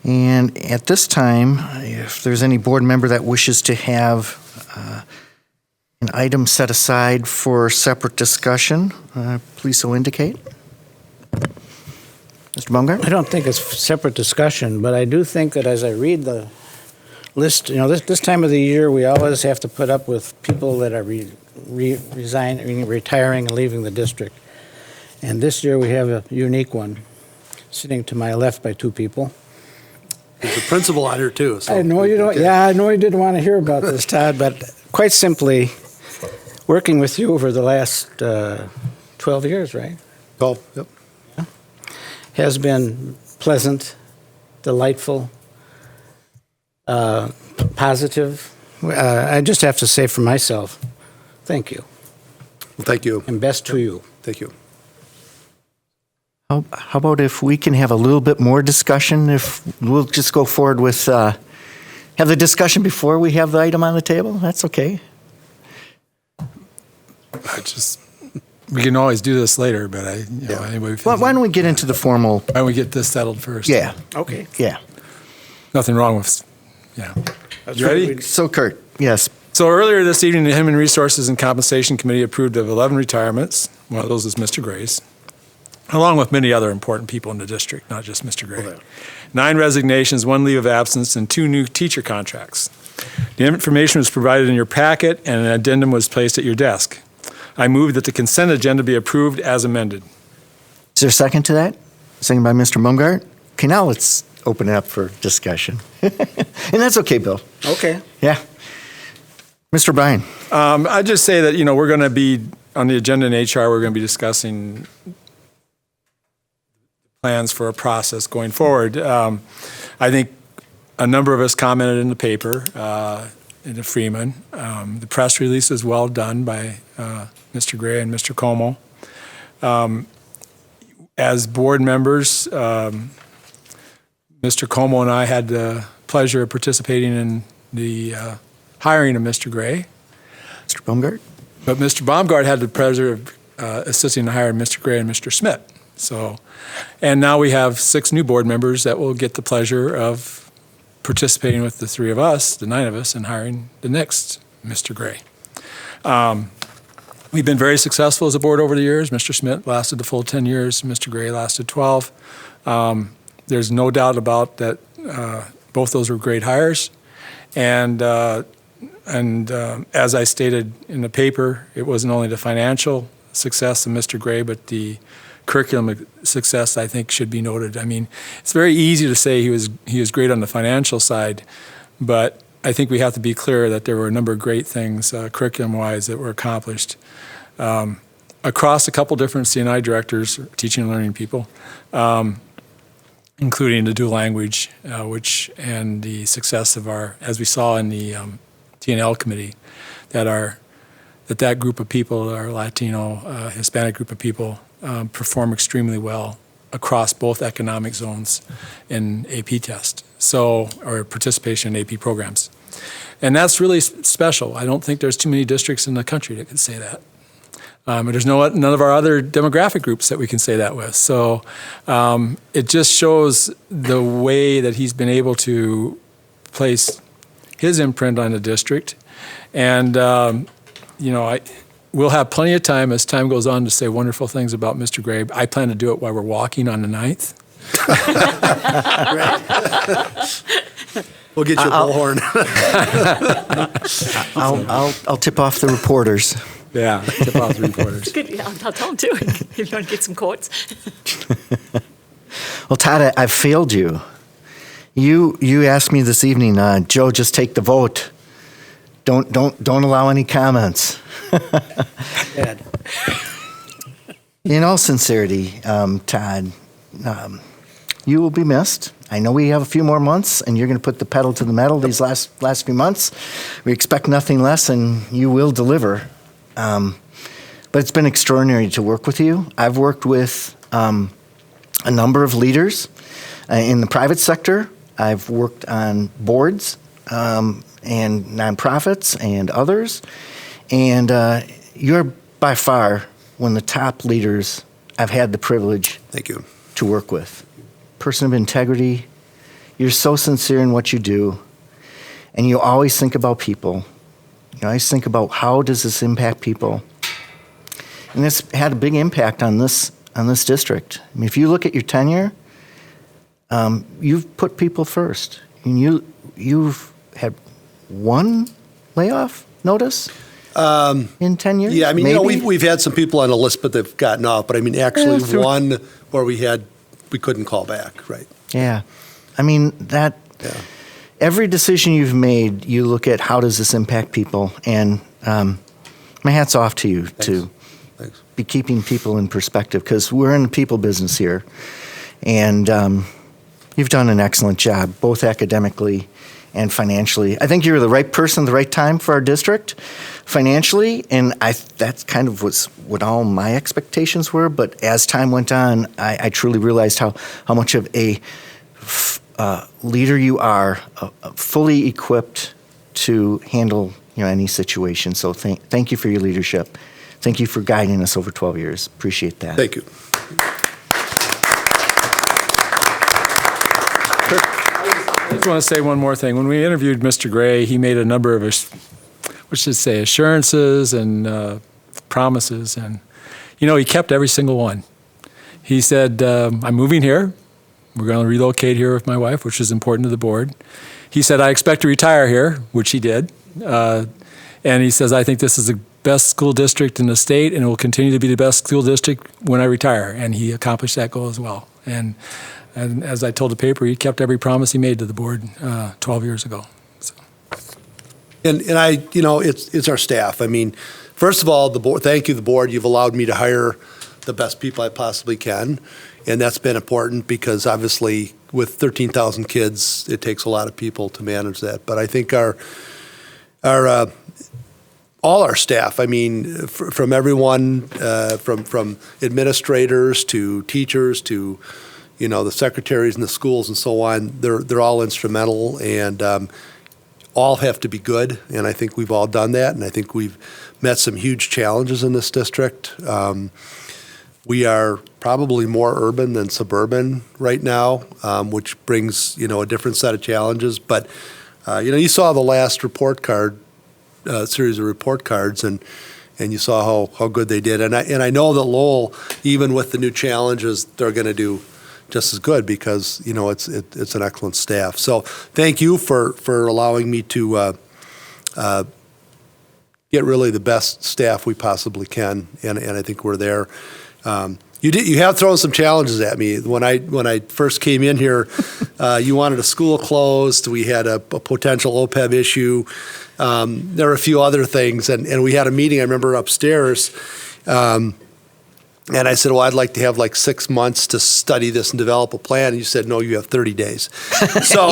And at this time, if there's any board member that wishes to have an item set aside for separate discussion, please so indicate. Mr. Baumgart? I don't think it's separate discussion, but I do think that as I read the list, this time of the year, we always have to put up with people that are resigning, retiring, and leaving the district. And this year, we have a unique one, sitting to my left by 2 people. There's a principal on here, too. So. I know you don't. Yeah, I know you didn't want to hear about this, Todd, but quite simply, working with you over the last 12 years, right? 12, yep. Has been pleasant, delightful, positive. I just have to say for myself, thank you. Well, thank you. And best to you. Thank you. How about if we can have a little bit more discussion? If we'll just go forward with, have the discussion before we have the item on the table? That's okay. We can always do this later, but anyway. Why don't we get into the formal? Why don't we get this settled first? Yeah. Okay. Yeah. Nothing wrong with, yeah. You ready? So Kurt, yes. So earlier this evening, the Human Resources and Compensation Committee approved of 11 retirements. One of those is Mr. Gray's, along with many other important people in the district, not just Mr. Gray. 9 resignations, 1 leave of absence, and 2 new teacher contracts. The information was provided in your packet, and an addendum was placed at your desk. I move that the consent agenda be approved as amended. Is there a second to that? Second by Mr. Baumgart. Okay, now let's open it up for discussion. And that's okay, Bill. Okay. Yeah. Mr. Bryan. I'd just say that, we're going to be, on the agenda in HR, we're going to be discussing plans for a process going forward. I think a number of us commented in the paper, in the Freeman. The press release is well done by Mr. Gray and Mr. Como. As board members, Mr. Como and I had the pleasure of participating in the hiring of Mr. Gray. Mr. Baumgart? But Mr. Baumgart had the pleasure of assisting in hiring Mr. Gray and Mr. Smith. So, and now we have 6 new board members that will get the pleasure of participating with the 3 of us, the 9 of us, in hiring the next Mr. Gray. We've been very successful as a board over the years. Mr. Smith lasted the full 10 years. Mr. Gray lasted 12. There's no doubt about that. Both those were great hires. And as I stated in the paper, it wasn't only the financial success of Mr. Gray, but the curriculum success, I think, should be noted. I mean, it's very easy to say he was great on the financial side, but I think we have to be clear that there were a number of great things curriculum-wise that were accomplished across a couple different C&I directors, teaching and learning people, including the dual language, and the success of our, as we saw in the T&L committee, that group of people, our Latino, Hispanic group of people, perform extremely well across both economic zones in AP test, or participation in AP programs. And that's really special. I don't think there's too many districts in the country that can say that. There's none of our other demographic groups that we can say that with. So it just shows the way that he's been able to place his imprint on the district. And, we'll have plenty of time as time goes on to say wonderful things about Mr. Gray. I plan to do it while we're walking on the 9th. We'll get you a bullhorn. I'll tip off the reporters. Yeah, tip off the reporters. Good, yeah, I'll tell them too, if you want to get some quotes. Well, Todd, I've failed you. You asked me this evening, Joe, just take the vote. Don't allow any comments. Bad. In all sincerity, Todd, you will be missed. I know we have a few more months, and you're going to put the pedal to the metal these last few months. We expect nothing less, and you will deliver. But it's been extraordinary to work with you. I've worked with a number of leaders in the private sector. I've worked on boards and nonprofits and others. And you're by far one of the top leaders I've had the privilege to work with. Person of integrity. You're so sincere in what you do. And you always think about people. You always think about how does this impact people. And this had a big impact on this district. I mean, if you look at your tenure, you've put people first. And you've had one layoff notice in 10 years? Yeah, I mean, maybe? we've had some people on the list, but they've gotten off. But I mean, actually one where we couldn't call back, right? Yeah. I mean, every decision you've made, you look at how does this impact people, and my hat's off to you to be keeping people in perspective, because we're in the people business here, and you've done an excellent job, both academically and financially. I think you're the right person at the right time for our district financially, and that's kind of what all my expectations were, but as time went on, I truly realized how much of a leader you are, fully equipped to handle any situation. So thank you for your leadership. Thank you for guiding us over 12 years. Appreciate that. Thank you. I just want to say one more thing. When we interviewed Mr. Gray, he made a number of, assurances and promises, and he kept every single one. He said, "I'm moving here. We're going to relocate here with my wife," which is important to the board. He said, "I expect to retire here," which he did. And he says, "I think this is the best school district in the state, and it will continue to be the best school district when I retire." And he accomplished that goal as well. And as I told the paper, he kept every promise he made to the board 12 years ago. So. And I, it's our staff. I mean, first of all, the board. Thank you, the board. You've allowed me to hire the best people I possibly can. And that's been important because obviously with 13,000 kids, it takes a lot of people to manage that. But I think all our staff, I mean, from everyone, from administrators to teachers to, the secretaries in the schools and so on, they're all instrumental and all have to be good. And I think we've all done that. And I think we've met some huge challenges in this district. We are probably more urban than suburban right now, which brings, a different set of challenges. But, you saw the last report card, series of report cards, and you saw how good they did. And I know that Lowell, even with the new challenges, they're going to do just as good because, it's an excellent staff. So thank you for allowing me to get really the best staff we possibly can, and I think we're there. You have thrown some challenges at me. When I first came in here, you wanted a school closed. We had a potential OPEB issue. There were a few other things, and we had a meeting, I remember, upstairs. And I said, well, I'd like to have like 6 months to study this and develop a plan. And you said, no, you have 30 days. So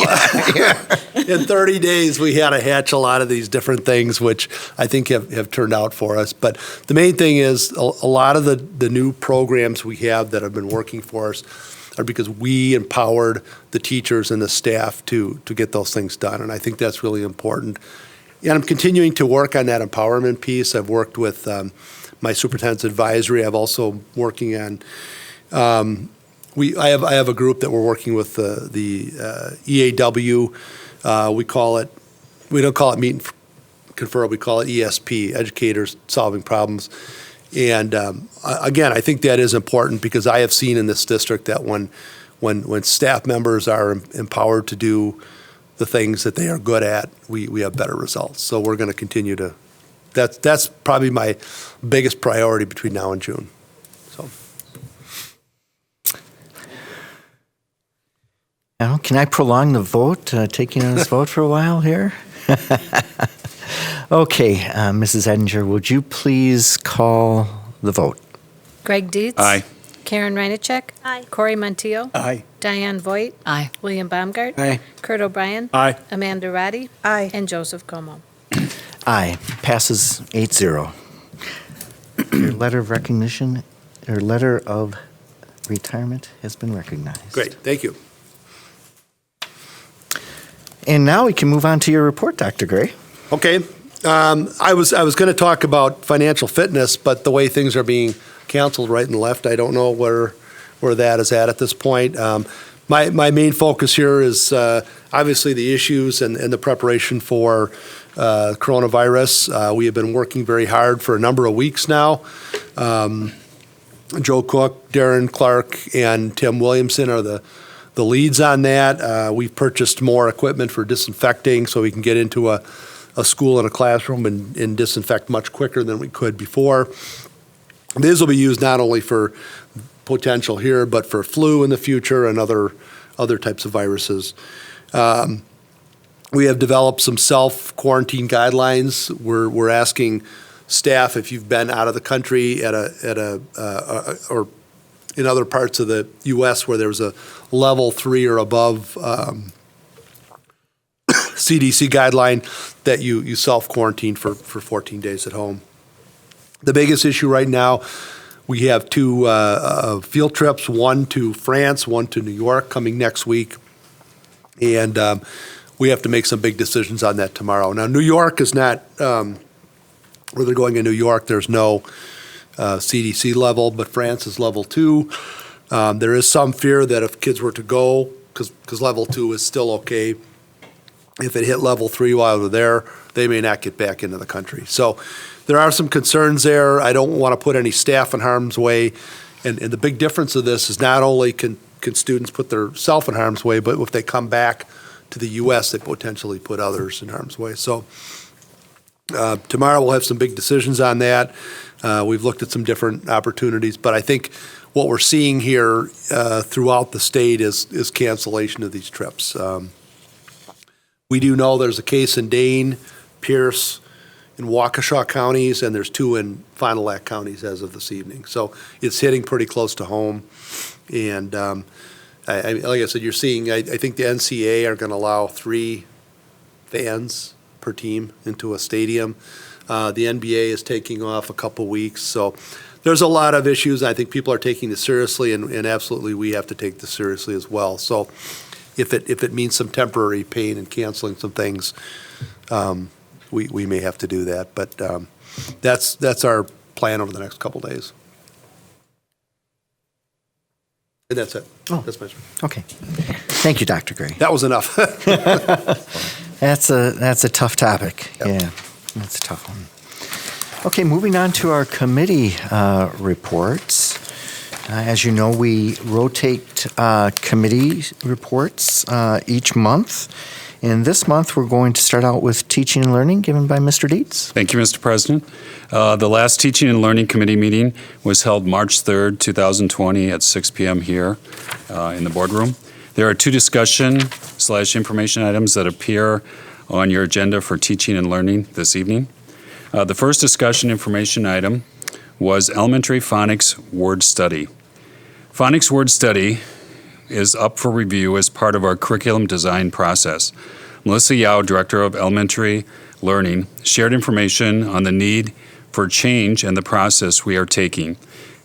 in 30 days, we had to hatch a lot of these different things, which I think have turned out for us. But the main thing is a lot of the new programs we have that have been working for us are because we empowered the teachers and the staff to get those things done. And I think that's really important. And I'm continuing to work on that empowerment piece. I've worked with my superintendent's advisory. I've also working on. I have a group that we're working with the EAW. We call it. We don't call it meet and confer. We call it ESP, Educators Solving Problems. And again, I think that is important because I have seen in this district that when staff members are empowered to do the things that they are good at, we have better results. So we're going to continue to. That's probably my biggest priority between now and June. So. Now, can I prolong the vote, taking on this vote for a while here? Okay, Mrs. Edinger, would you please call the vote? Greg Dietz. Aye. Karen Reinacek. Aye. Corey Montiel. Aye. Diane Voigt. Aye. William Baumgart. Aye. Kurt O'Brien. Aye. Amanda Roddy. Aye. And Joseph Como. Aye. Passes 8-0. Your letter of recognition, or letter of retirement has been recognized. Great, thank you. And now we can move on to your report, Dr. Gray. Okay. I was going to talk about financial fitness, but the way things are being canceled right and left, I don't know where that is at this point. My main focus here is obviously the issues and the preparation for coronavirus. We have been working very hard for a number of weeks now. Joe Cook, Darren Clark, and Tim Williamson are the leads on that. We've purchased more equipment for disinfecting so we can get into a school and a classroom and disinfect much quicker than we could before. These will be used not only for potential here, but for flu in the future and other types of viruses. We have developed some self-quarantine guidelines. We're asking staff if you've been out of the country or in other parts of the U.S. where there's a level 3 or above CDC guideline that you self-quarantine for 14 days at home. The biggest issue right now, we have 2 field trips, one to France, one to New York coming next week. And we have to make some big decisions on that tomorrow. Now, New York is not, where they're going in New York, there's no CDC level, but France is level 2. There is some fear that if kids were to go, because level 2 is still okay, if it hit level 3 while they're there, they may not get back into the country. So there are some concerns there. I don't want to put any staff in harm's way. And the big difference of this is not only can students put themselves in harm's way, but if they come back to the U.S., they potentially put others in harm's way. So tomorrow we'll have some big decisions on that. We've looked at some different opportunities, but I think what we're seeing here throughout the state is cancellation of these trips. We do know there's a case in Dane, Pierce, in Waukesha counties, and there's 2 in Fond du Lac counties as of this evening. So it's hitting pretty close to home. And like I said, you're seeing, I think the NCAA are going to allow 3 fans per team into a stadium. The NBA is taking off a couple weeks. So there's a lot of issues. I think people are taking this seriously, and absolutely we have to take this seriously as well. So if it means some temporary pain and canceling some things, we may have to do that. But that's our plan over the next couple days. And that's it. Oh. That's my Okay. Thank you, Dr. Gray. That was enough. That's a tough topic. Yep. Yeah, that's a tough one. Okay, moving on to our committee reports. As you know, we rotate committee reports each month. And this month, we're going to start out with teaching and learning given by Mr. Dietz. Thank you, Mr. President. The last Teaching and Learning Committee meeting was held March 3rd, 2020 at 6 p.m. here in the boardroom. There are 2 discussion/information items that appear on your agenda for teaching and learning this evening. The first discussion information item was Elementary Phonics Word Study. Phonics Word Study is up for review as part of our curriculum design process. Melissa Yao, Director of Elementary Learning, shared information on the need for change and the process we are taking.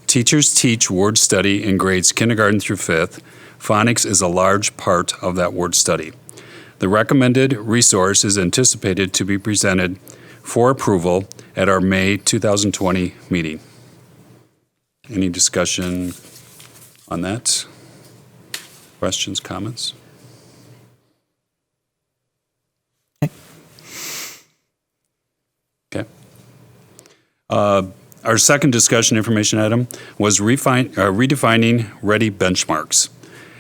Teachers teach word study in grades kindergarten through 5th. Phonics is a large part of that word study. The recommended resource is anticipated to be presented for approval at our May 2020 meeting. Any discussion on that? Questions, comments? Okay. Our second discussion information item was redefining ready benchmarks.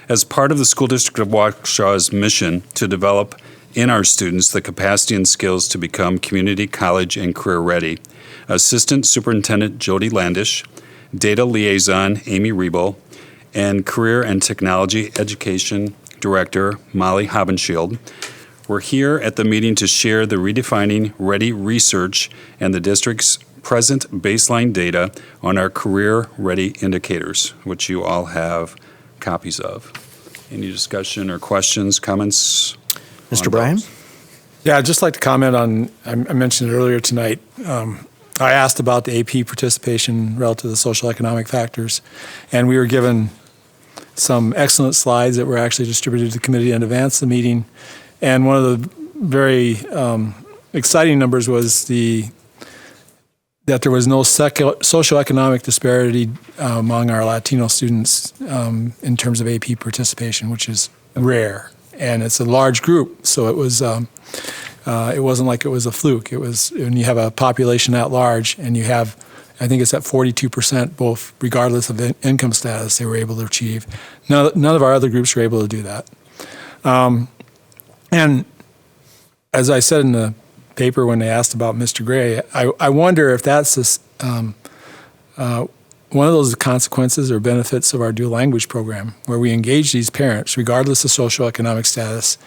As part of the School District of Waukesha's mission to develop in our students the capacity and skills to become community, college, and career ready, Assistant Superintendent Jody Landish, Data Liaison Amy Riebel, and Career and Technology Education Director Molly Habenschild were here at the meeting to share the Redefining Ready research and the district's present baseline data on our career ready indicators, which you all have copies of. Any discussion or questions, comments? Mr. Bryan? Yeah, I'd just like to comment on, I mentioned it earlier tonight, I asked about the AP participation relative to the social economic factors, and we were given some excellent slides that were actually distributed to the committee in advance of the meeting. And one of the very exciting numbers was that there was no socioeconomic disparity among our Latino students in terms of AP participation, which is rare. And it's a large group, so it wasn't like it was a fluke. It was when you have a population at large and you have, I think it's at 42%, both regardless of income status, they were able to achieve. None of our other groups were able to do that. And as I said in the paper when they asked about Mr. Gray, I wonder if that's one of those consequences or benefits of our dual language program, where we engage these parents, regardless of socioeconomic status,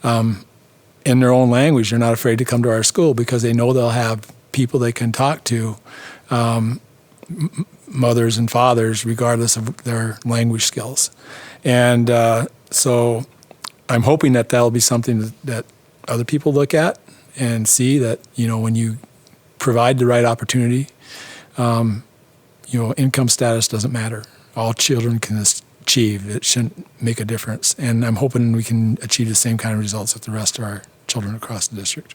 in their own language. They're not afraid to come to our school because they know they'll have people they can talk to, mothers and fathers, regardless of their language skills. And so I'm hoping that that'll be something that other people look at and see that, when you provide the right opportunity, income status doesn't matter. All children can achieve. It shouldn't make a difference. And I'm hoping we can achieve the same kind of results with the rest of our children across the district.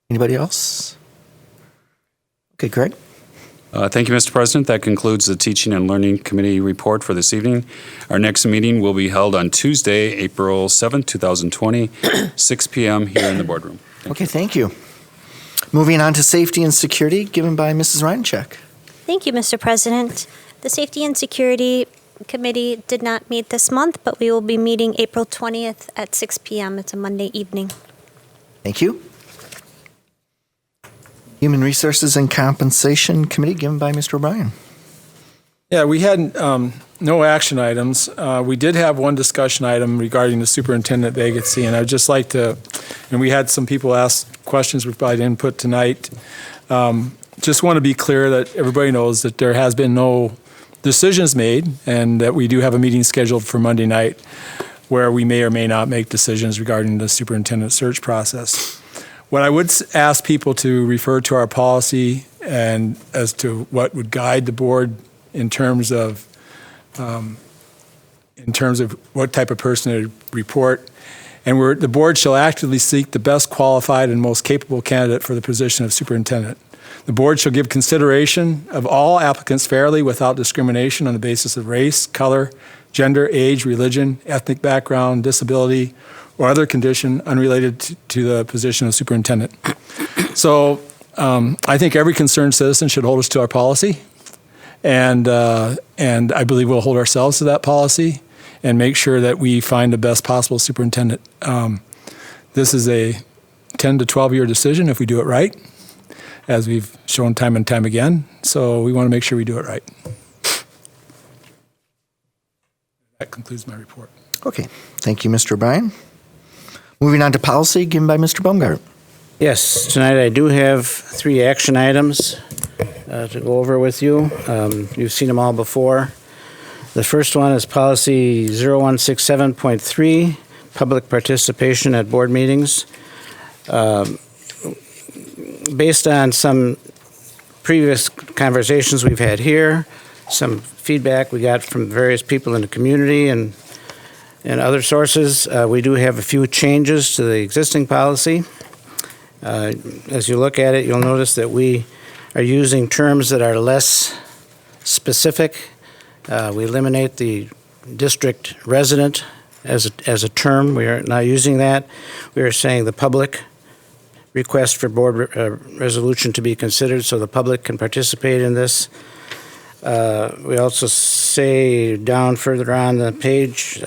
Anybody else? Okay, Greg? Thank you, Mr. President. That concludes the Teaching and Learning Committee report for this evening. Our next meeting will be held on Tuesday, April 7th, 2020, 6 p.m. here in the boardroom. Thank you. Moving on to safety and security, given by Mrs. Reincheck. Thank you, Mr. President. The Safety and Security Committee did not meet this month, but we will be meeting April 20th at 6 p.m. It's a Monday evening. Thank you. Human Resources and Compensation Committee, given by Mr. O'Brien. Yeah, we had no action items. We did have one discussion item regarding the superintendent vacancy, and I'd just like to, and we had some people ask questions we probably didn't put tonight. Just want to be clear that everybody knows that there has been no decisions made, and that we do have a meeting scheduled for Monday night where we may or may not make decisions regarding the superintendent search process. What I would ask people to refer to our policy and as to what would guide the board in terms of what type of person to report. And the board shall actively seek the best qualified and most capable candidate for the position of superintendent. The board shall give consideration of all applicants fairly without discrimination on the basis of race, color, gender, age, religion, ethnic background, disability, or other condition unrelated to the position of superintendent. So I think every concerned citizen should hold us to our policy. And I believe we'll hold ourselves to that policy and make sure that we find the best possible superintendent. This is a 10 to 12-year decision if we do it right, as we've shown time and time again. So we want to make sure we do it right. That concludes my report. Okay. Thank you, Mr. O'Brien. Moving on to policy given by Mr. Baumgart. Yes, tonight I do have 3 action items to go over with you. You've seen them all before. The first one is policy 0167.3, public participation at board meetings. Based on some previous conversations we've had here, some feedback we got from various people in the community and other sources, we do have a few changes to the existing policy. As you look at it, you'll notice that we are using terms that are less specific. We eliminate the district resident as a term. We are not using that. We are saying the public request for board resolution to be considered so the public can participate in this. We also say down further on the page,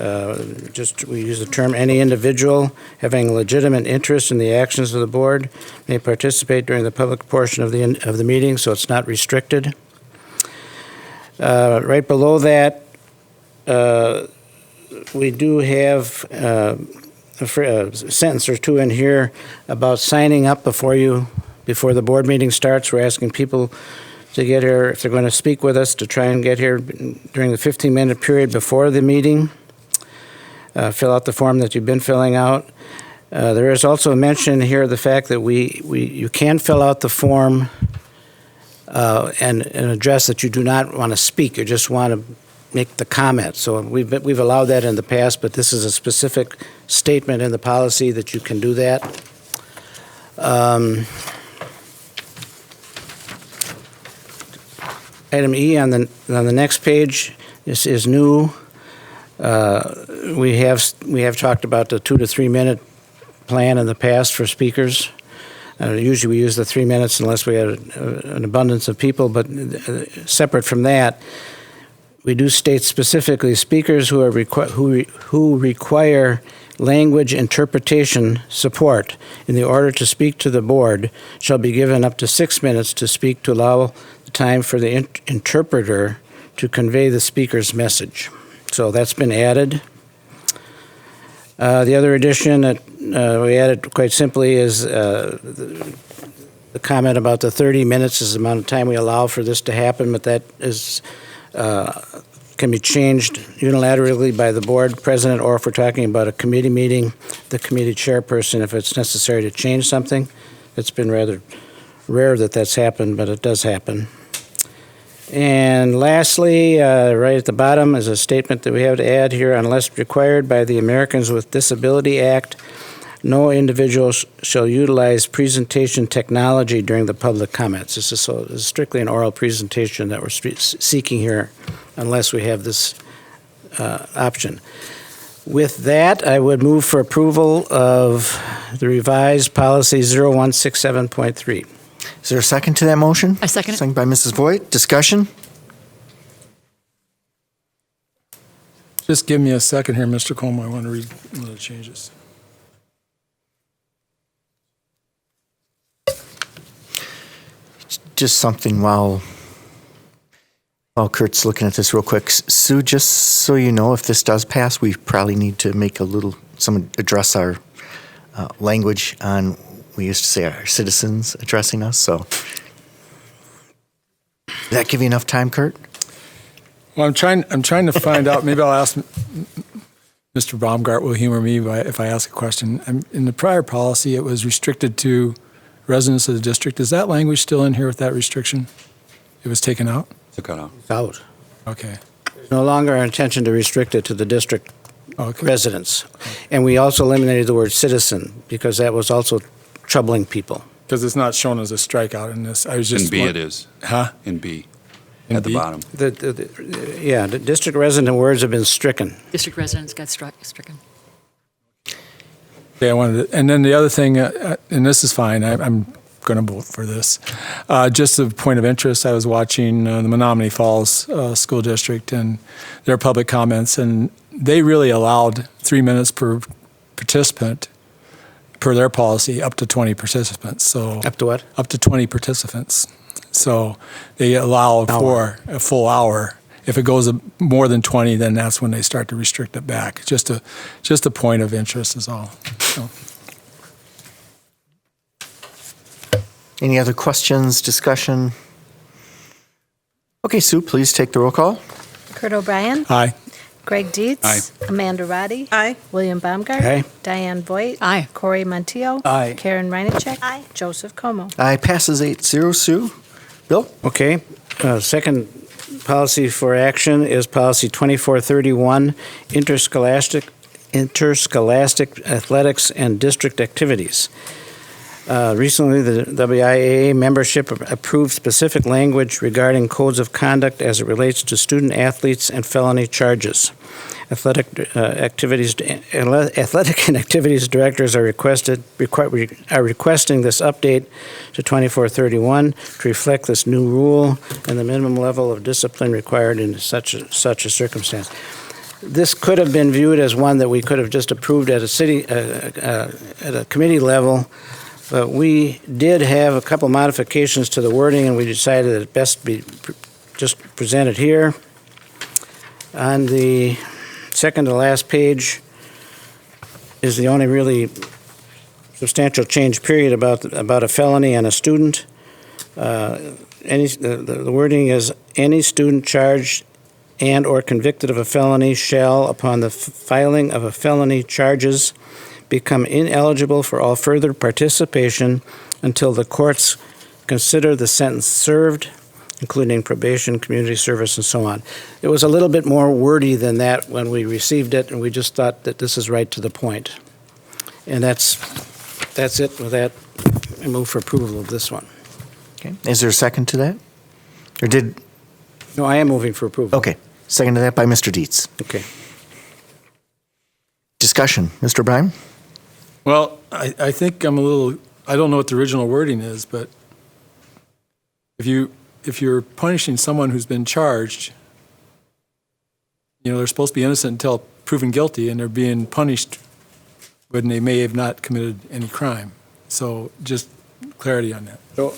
we use the term any individual having legitimate interest in the actions of the board may participate during the public portion of the meeting, so it's not restricted. Right below that, we do have a sentence or two in here about signing up before the board meeting starts. We're asking people to get here, if they're going to speak with us, to try and get here during the 15-minute period before the meeting. Fill out the form that you've been filling out. There is also a mention here of the fact that you can fill out the form and address that you do not want to speak. You just want to make the comment. So we've allowed that in the past, but this is a specific statement in the policy that you can do that. Item E on the next page, this is new. We have talked about the 2 to 3 minute plan in the past for speakers. Usually we use the 3 minutes unless we have an abundance of people, but separate from that, we do state specifically speakers who require language interpretation support in the order to speak to the board shall be given up to 6 minutes to speak to allow the time for the interpreter to convey the speaker's message. So that's been added. The other addition that we added quite simply is the comment about the 30 minutes is the amount of time we allow for this to happen, but that is can be changed unilaterally by the board president, or if we're talking about a committee meeting, the committee chairperson, if it's necessary to change something. It's been rather rare that that's happened, but it does happen. And lastly, right at the bottom is a statement that we have to add here: unless required by the Americans with Disability Act, no individual shall utilize presentation technology during the public comments. This is strictly an oral presentation that we're seeking here, unless we have this option. With that, I would move for approval of the revised policy 0167.3. Is there a second to that motion? I second it. Second by Mrs. Voigt. Discussion? Just give me a second here, Mr. Coleman. I want to read one of the changes. Just something while While Kurt's looking at this real quick, Sue, just so you know, if this does pass, we probably need to make address our language on, we used to say our citizens addressing us, so. Does that give you enough time, Kurt? Well, I'm trying to find out, maybe I'll ask Mr. Baumgart will humor me if I ask a question. In the prior policy, it was restricted to residents of the district. Is that language still in here with that restriction? It was taken out? Took it out. It's out. Okay. It's no longer our intention to restrict it to the district residents. And we also eliminated the word citizen because that was also troubling people. Because it's not shown as a strikeout in this. I was just In B it is. Huh? In B. In At B? the bottom. The district resident words have been stricken. District residents got stricken. Okay, and then the other thing, and this is fine, I'm going to vote for this. Just a point of interest, I was watching the Menominee Falls School District and their public comments, and they really allowed 3 minutes per participant per their policy, up to 20 participants. So up to what? Up to 20 participants. So they allow for a full hour. If it goes more than 20, then that's when they start to restrict it back. Just a point of interest is all. So. Any other questions, discussion? Okay, Sue, please take the roll call. Kurt O'Brien. Aye. Greg Dietz. Aye. Amanda Roddy. Aye. William Baumgart. Aye. Diane Voigt. Aye. Corey Montiel. Aye. Karen Reinacek. Aye. Joseph Como. Aye, passes 8-0. Sue? Bill? Okay. Second policy for action is policy 2431, interscholastic athletics and district activities. Recently, the WIAA membership approved specific language regarding codes of conduct as it relates to student athletes and felony charges. Athletic and activities directors are requesting this update to 2431 to reflect this new rule and the minimum level of discipline required in such a circumstance. This could have been viewed as one that we could have just approved at a committee level. But we did have a couple modifications to the wording, and we decided that it best be just presented here. On the second to last page is the only really substantial change period about a felony and a student. The wording is, any student charged and or convicted of a felony shall, upon the filing of a felony charges, become ineligible for all further participation until the courts consider the sentence served, including probation, community service, and so on. It was a little bit more wordy than that when we received it, and we just thought that this is right to the point. And that's it with that. I move for approval of this one. Okay. Is there a second to that? No, I am moving for approval. Okay. Second to that by Mr. Dietz. Okay. Discussion. Mr. Bryan? Well, I think I don't know what the original wording is, but if you're punishing someone who's been charged, they're supposed to be innocent until proven guilty, and they're being punished when they may have not committed any crime. So just clarity on that. So,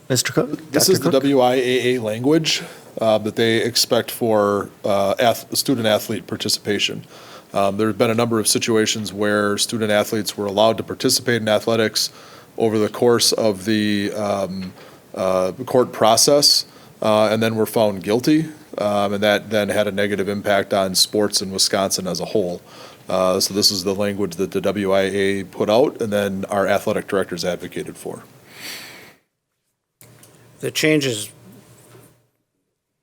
Mr. Cook? This is the WIAA language that they expect for student-athlete participation. There have been a number of situations where student athletes were allowed to participate in athletics over the course of the court process and then were found guilty, and that then had a negative impact on sports in Wisconsin as a whole. So this is the language that the WIAA put out and then our athletic directors advocated for. The changes,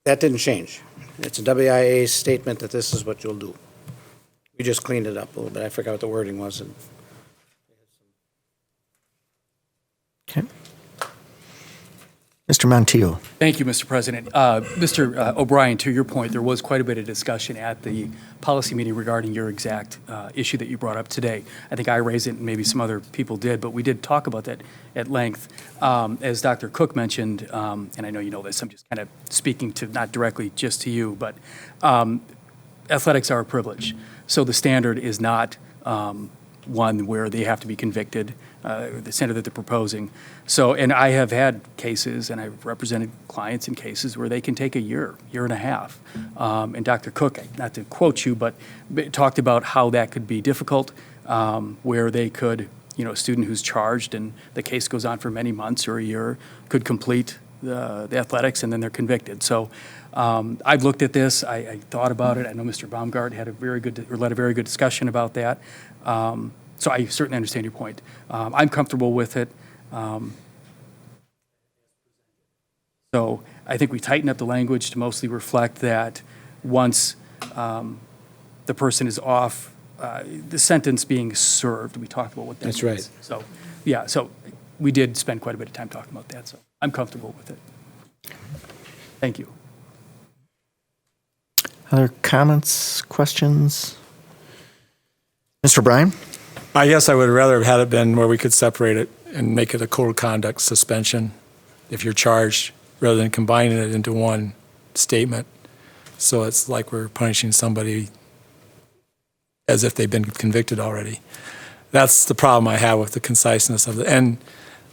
that didn't change. It's a WIAA statement that this is what you'll do. We just cleaned it up a little bit. I forgot what the wording was. Okay. Mr. Montiel. Thank you, Mr. President. Mr. O'Brien, to your point, there was quite a bit of discussion at the policy meeting regarding your exact issue that you brought up today. I think I raised it, and maybe some other people did, but we did talk about that at length. As Dr. Cook mentioned, and I know you know this, I'm just kind of speaking to not directly just to you, but athletics are a privilege. So the standard is not one where they have to be convicted, the standard that they're proposing. So, and I have had cases, and I've represented clients in cases where they can take a year and a half. And Dr. Cook, not to quote you, but talked about how that could be difficult, where they could, a student who's charged and the case goes on for many months or a year could complete the athletics and then they're convicted. So I've looked at this. I thought about it. I know Mr. Baumgart led a very good discussion about that. So I certainly understand your point. I'm comfortable with it. So I think we tighten up the language to mostly reflect that once the person is off, the sentence being served, we talked about what that That's means. right. So, yeah, so we did spend quite a bit of time talking about that, so I'm comfortable with it. Thank you. Other comments, questions? Mr. Bryan? Yes, I would rather have had it been where we could separate it and make it a code of conduct suspension if you're charged, rather than combining it into one statement. So it's like we're punishing somebody as if they've been convicted already. That's the problem I have with the conciseness of it. And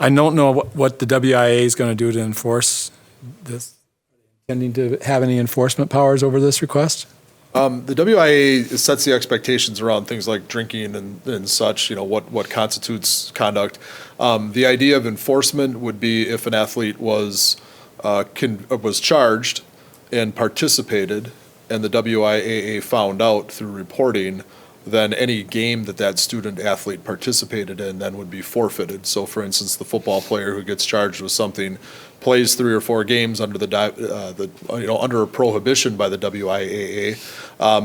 I don't know what the WIA is going to do to enforce this. Intending to have any enforcement powers over this request? The WIA sets the expectations around things like drinking and such, what constitutes conduct. The idea of enforcement would be if an athlete was charged and participated and the WIAA found out through reporting, then any game that student athlete participated in then would be forfeited. So for instance, the football player who gets charged with something plays 3 or 4 games under under a prohibition by the WIAA,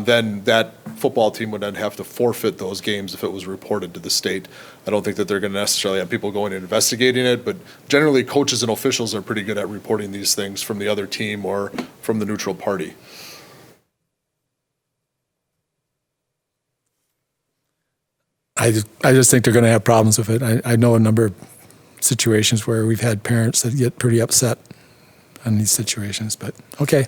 then that football team would then have to forfeit those games if it was reported to the state. I don't think that they're going to necessarily have people going and investigating it, but generally coaches and officials are pretty good at reporting these things from the other team or from the neutral party. I just think they're going to have problems with it. I know a number of situations where we've had parents that get pretty upset on these situations, but okay.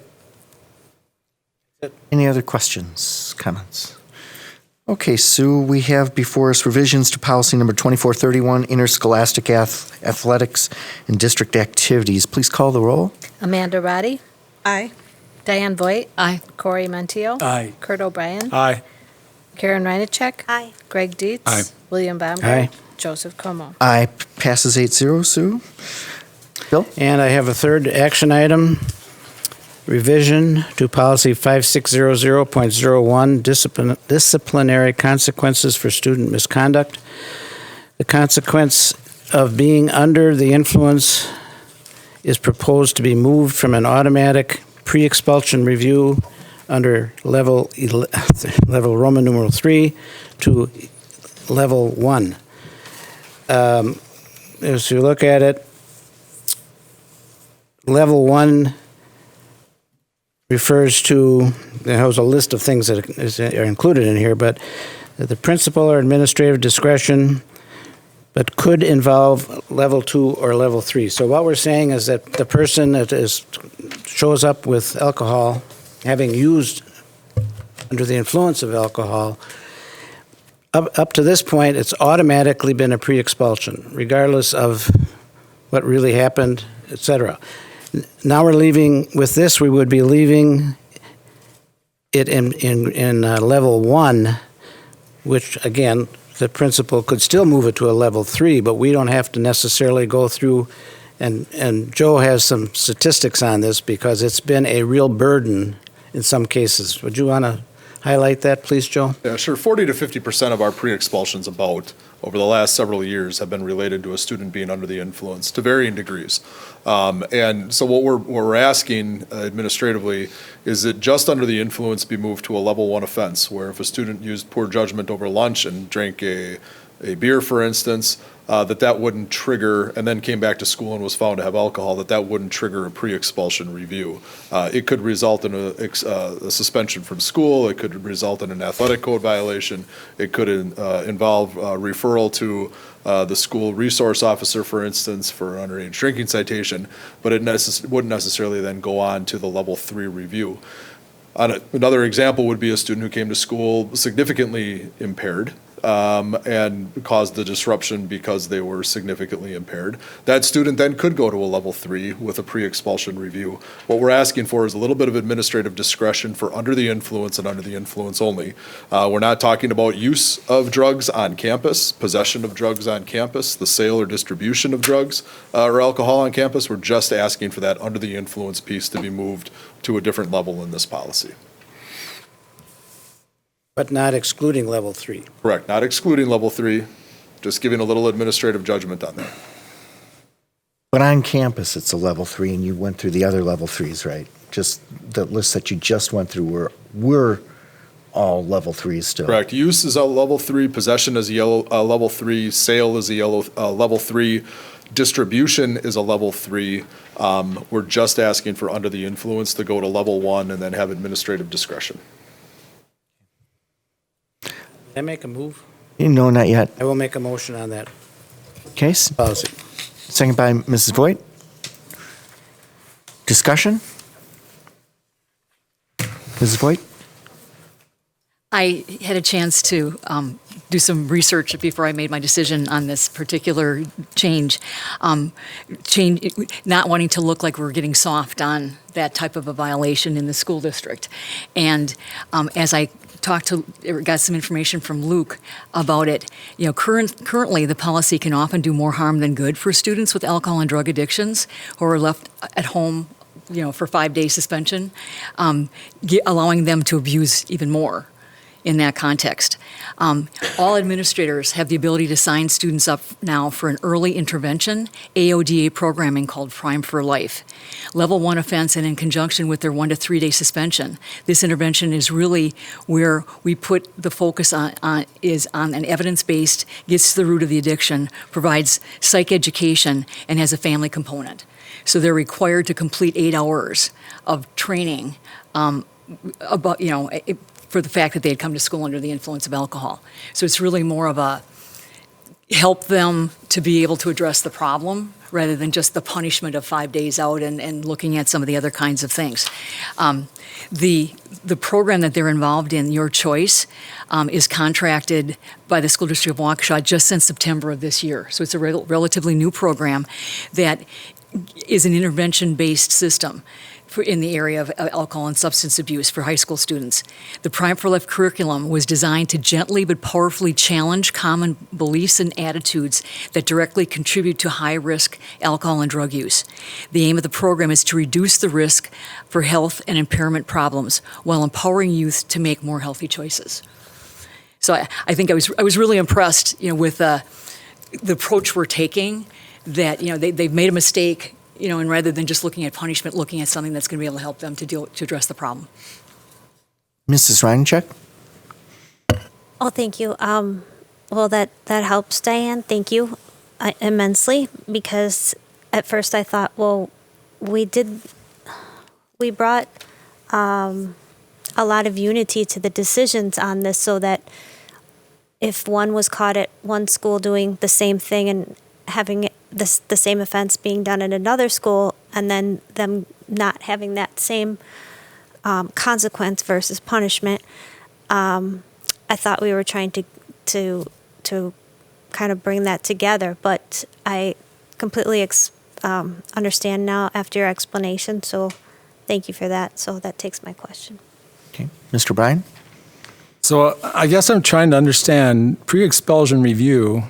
Any other questions, comments? Okay, Sue, we have before us revisions to policy number 2431, interscholastic athletics and district activities. Please call the roll. Amanda Roddy. Aye. Diane Voigt. Aye. Corey Montiel. Aye. Kurt O'Brien. Aye. Karen Reinacek. Aye. Greg Dietz. Aye. William Baumgart. Aye. Joseph Como. Aye. Passes 8-0, Sue. Bill? And I have a third action item, revision to policy 5600.01, disciplinary consequences for student misconduct. The consequence of being under the influence is proposed to be moved from an automatic pre-expulsion review under level Roman numeral 3 to level 1. As you look at it, level 1 refers to, it has a list of things that are included in here, but the principal or administrative discretion, but could involve level 2 or level 3. So what we're saying is that the person that shows up with alcohol, having used under the influence of alcohol, up to this point, it's automatically been a pre-expulsion, regardless of what really happened, etc. Now we're leaving, with this, we would be leaving it in level 1, which, again, the principal could still move it to a level 3, but we don't have to necessarily go through, and Joe has some statistics on this because it's been a real burden in some cases. Would you want to highlight that, please, Joe? Yeah, sure. 40 to 50% of our pre-expulsions over the last several years have been related to a student being under the influence to varying degrees. And so what we're asking administratively is that just under the influence be moved to a level 1 offense, where if a student used poor judgment over lunch and drank a beer, for instance, that wouldn't trigger, and then came back to school and was found to have alcohol, that wouldn't trigger a pre-expulsion review. It could result in a suspension from school. It could result in an athletic code violation. It could involve referral to the school resource officer, for instance, for underage drinking citation, but it wouldn't necessarily then go on to the level 3 review. Another example would be a student who came to school significantly impaired, and caused the disruption because they were significantly impaired. That student then could go to a level 3 with a pre-expulsion review. What we're asking for is a little bit of administrative discretion for under the influence and under the influence only. We're not talking about use of drugs on campus, possession of drugs on campus, the sale or distribution of drugs or alcohol on campus. We're just asking for that under the influence piece to be moved to a different level in this policy. But not excluding level 3. Correct, not excluding level 3, just giving a little administrative judgment on that. But on campus, it's a level 3, and you went through the other level 3s, right? Just the list that you just went through were all level 3s still. Correct, use is a level 3, possession is a level 3, sale is a level 3, distribution is a level 3. We're just asking for under the influence to go to level 1 and then have administrative discretion. Can I make a move? No, not yet. I will make a motion on that Case? policy. Second by Mrs. Voigt. Discussion? Mrs. Voigt? I had a chance to do some research before I made my decision on this particular change. Not wanting to look like we're getting soft on that type of a violation in the school district. And as I got some information from Luke about it. You know, currently the policy can often do more harm than good for students with alcohol and drug addictions who are left at home, you know, for 5-day suspension, allowing them to abuse even more in that context. All administrators have the ability to sign students up now for an early intervention AODA programming called Prime for Life. Level 1 offense and in conjunction with their 1 to 3 day suspension. This intervention is really where we put the focus on an evidence-based, gets to the root of the addiction, provides psych education, and has a family component. So they're required to complete 8 hours of training about, you know, for the fact that they had come to school under the influence of alcohol. So it's really more of a help them to be able to address the problem rather than just the punishment of 5 days out and looking at some of the other kinds of things. The program that they're involved in, Your Choice, is contracted by the School District of Waukesha just since September of this year. So it's a relatively new program that is an intervention-based system in the area of alcohol and substance abuse for high school students. The Prime for Life curriculum was designed to gently but powerfully challenge common beliefs and attitudes that directly contribute to high-risk alcohol and drug use. The aim of the program is to reduce the risk for health and impairment problems while empowering youth to make more healthy choices. So I think I was really impressed, you know, with the approach we're taking, that, you know, they've made a mistake, you know, and rather than just looking at punishment, looking at something that's going to be able to help them to address the problem. Mrs. Reincheck? Oh, thank you. Well, that helps, Diane. Thank you immensely, because at first I thought, well, we brought a lot of unity to the decisions on this, so that if one was caught at one school doing the same thing and having the same offense being done at another school, and then them not having that same consequence versus punishment, I thought we were trying to kind of bring that together. But I completely understand now after your explanation. So thank you for that. So that takes my question. Okay, Mr. Bryan? So I guess I'm trying to understand, pre-expulsion review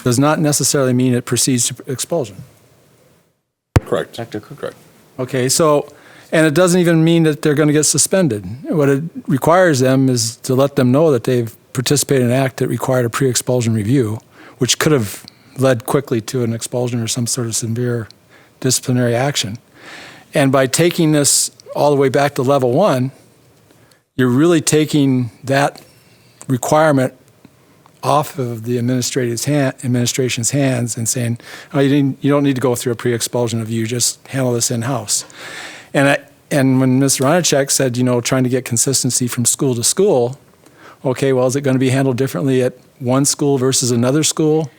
does not necessarily mean it proceeds to expulsion. Correct. Correct. Okay, so, and it doesn't even mean that they're going to get suspended. What it requires them is to let them know that they've participated in an act that required a pre-expulsion review, which could have led quickly to an expulsion or some sort of severe disciplinary action. And by taking this all the way back to level 1, you're really taking that requirement off of the administration's hands and saying, oh, you don't need to go through a pre-expulsion review, just handle this in-house. And when Ms. Ronachek said, you know, trying to get consistency from school to school, okay, well, is it going to be handled differently at one school versus another school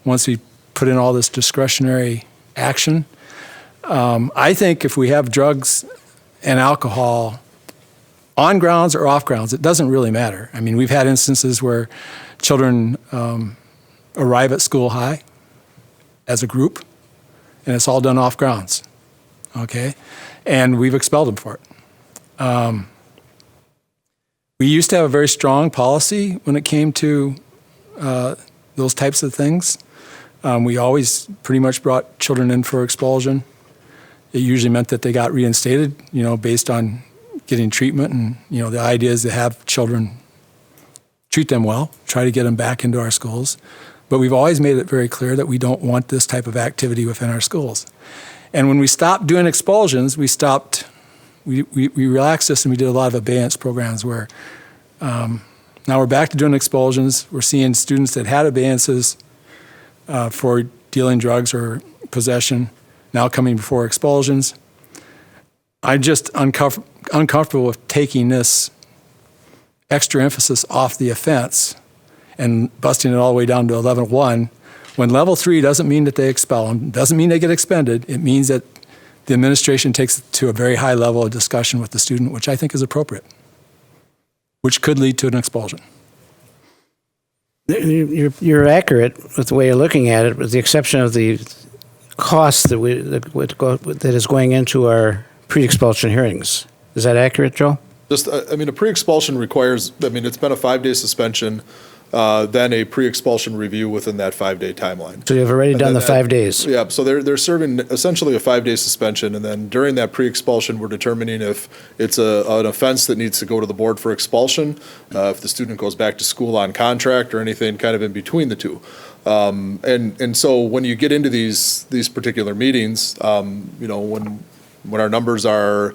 once we put in all this discretionary action? I think if we have drugs and alcohol on grounds or off grounds, it doesn't really matter. I mean, we've had instances where children arrive at school high as a group, and it's all done off grounds, okay? And we've expelled them for it. We used to have a very strong policy when it came to those types of things. We always pretty much brought children in for expulsion. It usually meant that they got reinstated, based on getting treatment. And, the idea is to have children, treat them well, try to get them back into our schools. But we've always made it very clear that we don't want this type of activity within our schools. And when we stopped doing expulsions, we relaxed this, and we did a lot of abeyance programs where now we're back to doing expulsions. We're seeing students that had abeyances for dealing drugs or possession now coming before expulsions. I'm just uncomfortable with taking this extra emphasis off the offense and busting it all the way down to a level 1, when level 3 doesn't mean that they expel them, doesn't mean they get expended. It means that the administration takes it to a very high level of discussion with the student, which I think is appropriate, which could lead to an expulsion. You're accurate with the way you're looking at it, with the exception of the cost that is going into our pre-expulsion hearings. Is that accurate, Joe? A pre-expulsion requires, it's been a 5-day suspension, then a pre-expulsion review within that 5-day timeline. So you've already done the 5 days? Yeah, so they're serving essentially a 5-day suspension, and then during that pre-expulsion, we're determining if it's an offense that needs to go to the board for expulsion, if the student goes back to school on contract, or anything kind of in between the two. And so when you get into these particular meetings, when our numbers are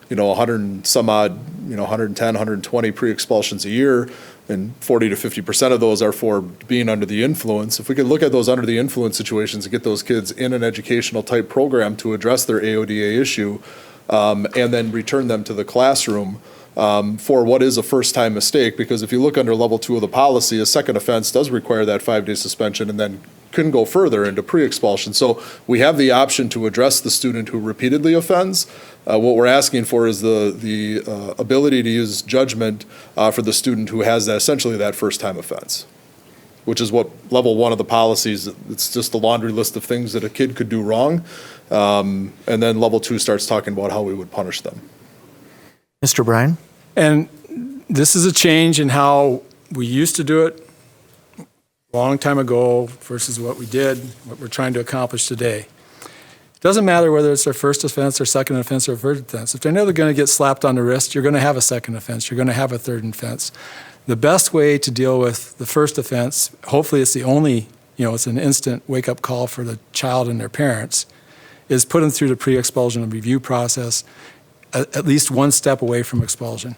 100 and some odd, 110, 120 pre-expulsions a year, and 40 to 50% of those are for being under the influence. If we could look at those under the influence situations and get those kids in an educational type program to address their AODA issue, and then return them to the classroom for what is a first-time mistake, because if you look under level 2 of the policy, a second offense does require that 5-day suspension and then couldn't go further into pre-expulsion. So we have the option to address the student who repeatedly offends. What we're asking for is the ability to use judgment for the student who has essentially that first-time offense, which is what level 1 of the policies, it's just a laundry list of things that a kid could do wrong. And then level 2 starts talking about how we would punish them. Mr. Bryan? And this is a change in how we used to do it a long time ago versus what we did, what we're trying to accomplish today. It doesn't matter whether it's their first offense or second offense or third offense. If they know they're going to get slapped on the wrist, you're going to have a second offense. You're going to have a third offense. The best way to deal with the first offense, hopefully it's the only, it's an instant wake-up call for the child and their parents, is put them through the pre-expulsion and review process, at least one step away from expulsion.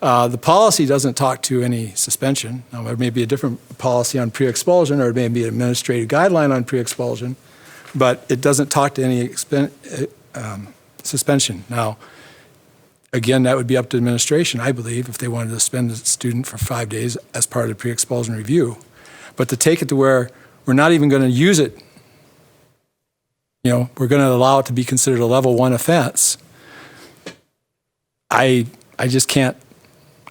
The policy doesn't talk to any suspension. Now, there may be a different policy on pre-expulsion, or it may be an administrative guideline on pre-expulsion, but it doesn't talk to any suspension. Now, again, that would be up to administration, I believe, if they wanted to suspend a student for 5 days as part of the pre-expulsion review. But to take it to where we're not even going to use it, we're going to allow it to be considered a level 1 offense, I just can't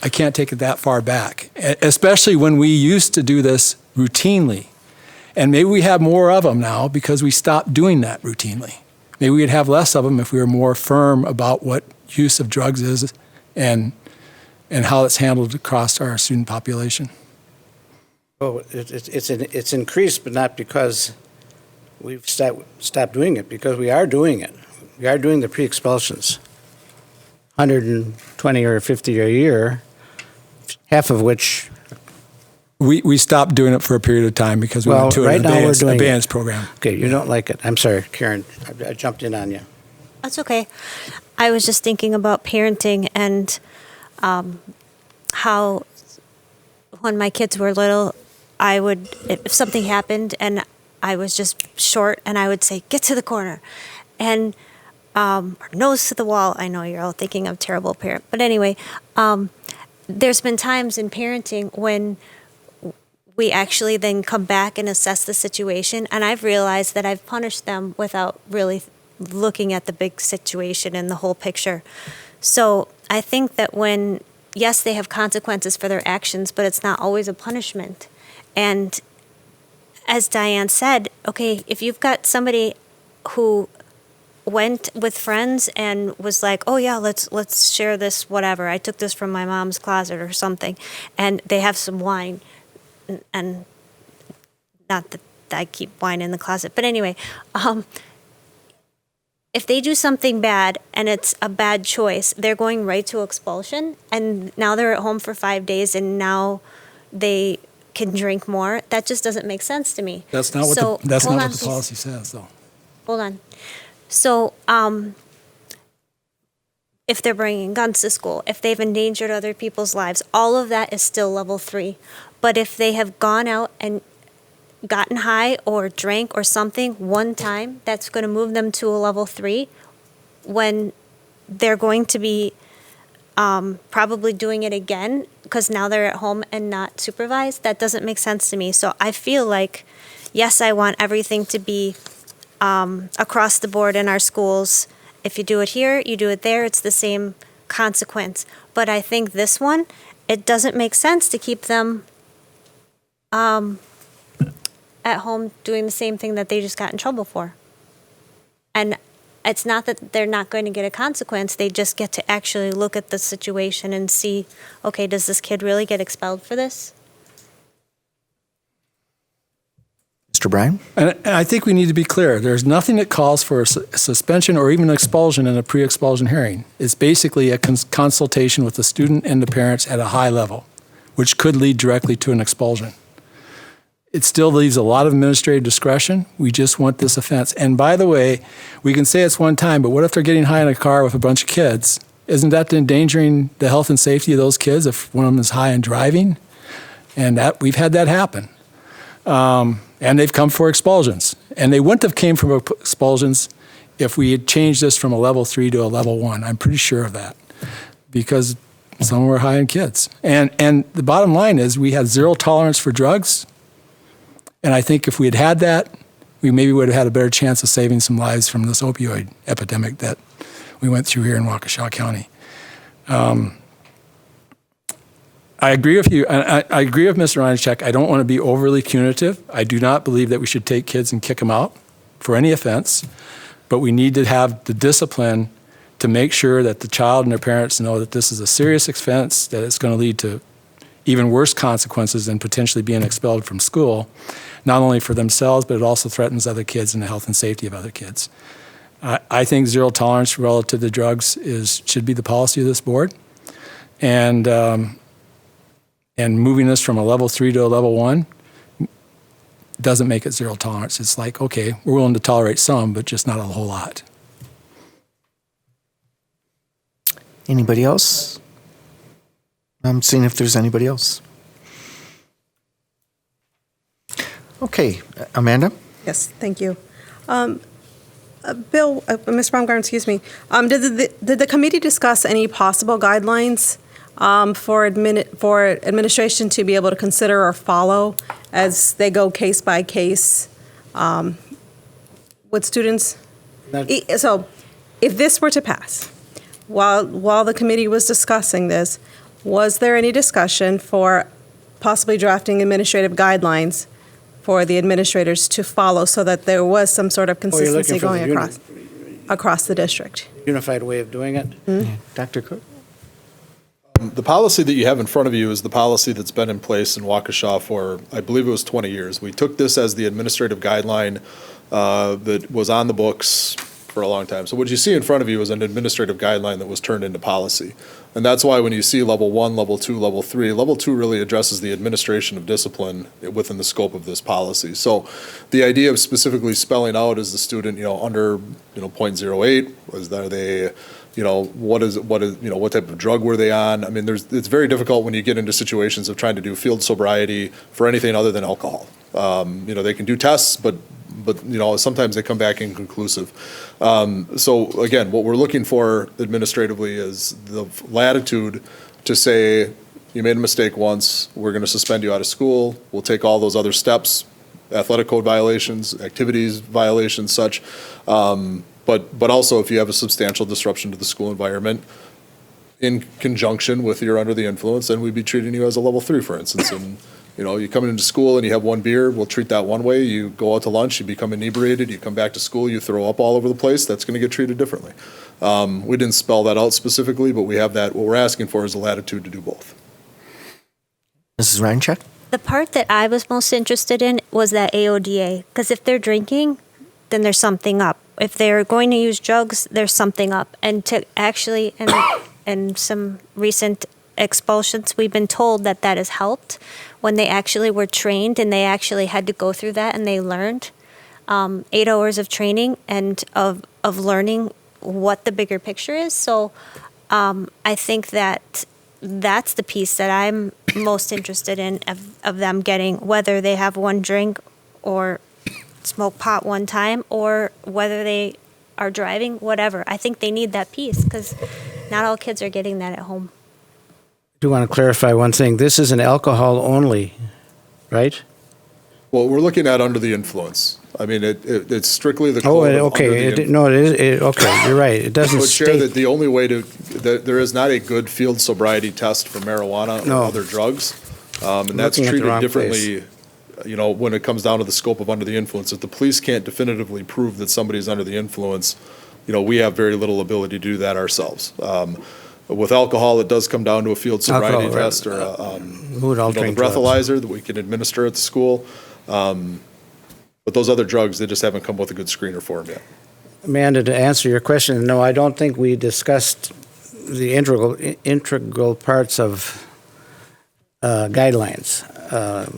take it that far back, especially when we used to do this routinely. And maybe we have more of them now because we stopped doing that routinely. Maybe we'd have less of them if we were more firm about what use of drugs is and how it's handled across our student population. Oh, it's increased, but not because we've stopped doing it, because we are doing it. We are doing the pre-expulsions. 120 or 50 a year, half of which... We stopped doing it for a period of time because we went to an abeyance program. Okay, you don't like it. I'm sorry, Karen, I jumped in on you. That's okay. I was just thinking about parenting and how when my kids were little, I would, if something happened and I was just short, and I would say, get to the corner. And nose to the wall. I know you're all thinking I'm a terrible parent. But anyway, there's been times in parenting when we actually then come back and assess the situation. And I've realized that I've punished them without really looking at the big situation and the whole picture. So I think that when, yes, they have consequences for their actions, but it's not always a punishment. And as Diane said, okay, if you've got somebody who went with friends and was like, oh yeah, let's share this, whatever, I took this from my mom's closet or something, and they have some wine, and not that I keep wine in the closet, but anyway, if they do something bad and it's a bad choice, they're going right to expulsion, and now they're at home for 5 days, and now they can drink more. That just doesn't make sense to me. That's not what So, the hold on, please. policy says, though. Hold on. So, if they're bringing guns to school, if they've endangered other people's lives, all of that is still level 3. But if they have gone out and gotten high or drank or something one time, that's going to move them to a level 3 when they're going to be probably doing it again because now they're at home and not supervised. That doesn't make sense to me. So I feel like, yes, I want everything to be across the board in our schools. If you do it here, you do it there, it's the same consequence. But I think this one, it doesn't make sense to keep them at home doing the same thing that they just got in trouble for. And it's not that they're not going to get a consequence, they just get to actually look at the situation and see, okay, does this kid really get expelled for this? Mr. Bryan? And I think we need to be clear. There's nothing that calls for a suspension or even expulsion in a pre-expulsion hearing. It's basically a consultation with the student and the parents at a high level, which could lead directly to an expulsion. It still leaves a lot of administrative discretion. We just want this offense. And by the way, we can say it's one time, but what if they're getting high in a car with a bunch of kids? Isn't that endangering the health and safety of those kids if one of them is high and driving? And that we've had that happen. And they've come for expulsions. And they wouldn't have came from expulsions if we had changed this from a level 3 to a level 1. I'm pretty sure of that. Because some were high in kids. And the bottom line is we had zero tolerance for drugs. And I think if we had had that, we maybe would have had a better chance of saving some lives from this opioid epidemic that we went through here in Waukesha County. I agree with you. I agree with Mr. Reinachek. I don't want to be overly punitive. I do not believe that we should take kids and kick them out for any offense. But we need to have the discipline to make sure that the child and their parents know that this is a serious offense, that it's going to lead to even worse consequences than potentially being expelled from school, not only for themselves, but it also threatens other kids and the health and safety of other kids. I think zero tolerance relative to drugs should be the policy of this board. And moving this from a level 3 to a level 1 doesn't make it zero tolerance. It's like, okay, we're willing to tolerate some, but just not a whole lot. Anybody else? I'm seeing if there's anybody else. Okay, Amanda? Yes, thank you. Bill, Ms. Baumgarten, excuse me. Did the committee discuss any possible guidelines for administration to be able to consider or follow as they go case by case with students? So, if this were to pass, while the committee was discussing this, was there any discussion for possibly drafting administrative guidelines for the administrators to follow so that there was some sort of consistency going across the district? Unified way of doing it? Mm-hmm. Dr. Cook? The policy that you have in front of you is the policy that's been in place in Waukesha for, I believe it was 20 years. We took this as the administrative guideline that was on the books for a long time. So what you see in front of you is an administrative guideline that was turned into policy. And that's why when you see level 1, level 2, level 3, level 2 really addresses the administration of discipline within the scope of this policy. So the idea of specifically spelling out as the student, under, 0.08, was that they, what type of drug were they on? I mean, it's very difficult when you get into situations of trying to do field sobriety for anything other than alcohol. They can do tests, but sometimes they come back inconclusive. So again, what we're looking for administratively is the latitude to say, you made a mistake once, we're going to suspend you out of school, we'll take all those other steps, athletic code violations, activities violations, such. But also if you have a substantial disruption to the school environment, in conjunction with you're under the influence, then we'd be treating you as a level 3, for instance. And, you come into school and you have one beer, we'll treat that one way. You go out to lunch, you become inebriated, you come back to school, you throw up all over the place, that's going to get treated differently. We didn't spell that out specifically, but we have that. What we're asking for is a latitude to do both. Mrs. Reincheck? The part that I was most interested in was that AODA, because if they're drinking, then there's something up. If they're going to use drugs, there's something up. And to actually, in some recent expulsions, we've been told that that has helped when they actually were trained and they actually had to go through that and they learned 8 hours of training and of learning what the bigger picture is. So I think that that's the piece that I'm most interested in of them getting, whether they have one drink or smoke pot one time or whether they are driving, whatever. I think they need that piece because not all kids are getting that at home. I do want to clarify one thing. This is an alcohol only, right? Well, we're looking at under the influence. I mean, it's strictly the Oh, code of okay. under the No, it is. Okay, you're right. It doesn't But Chair, state. that the only way that there is not a good field sobriety test for marijuana No. or other drugs. And that's Looking at the treated wrong differently, when it comes down to the scope of under the influence. If the police can't definitively prove that somebody's under the influence, we have very little ability to do that ourselves. With alcohol, it does come down to a field sobriety Alcohol, test or Who would all the drink drugs? breathalyzer that we can administer at the school. But those other drugs, they just haven't come with a good screener for them yet. Amanda, to answer your question, no, I don't think we discussed the integral parts of guidelines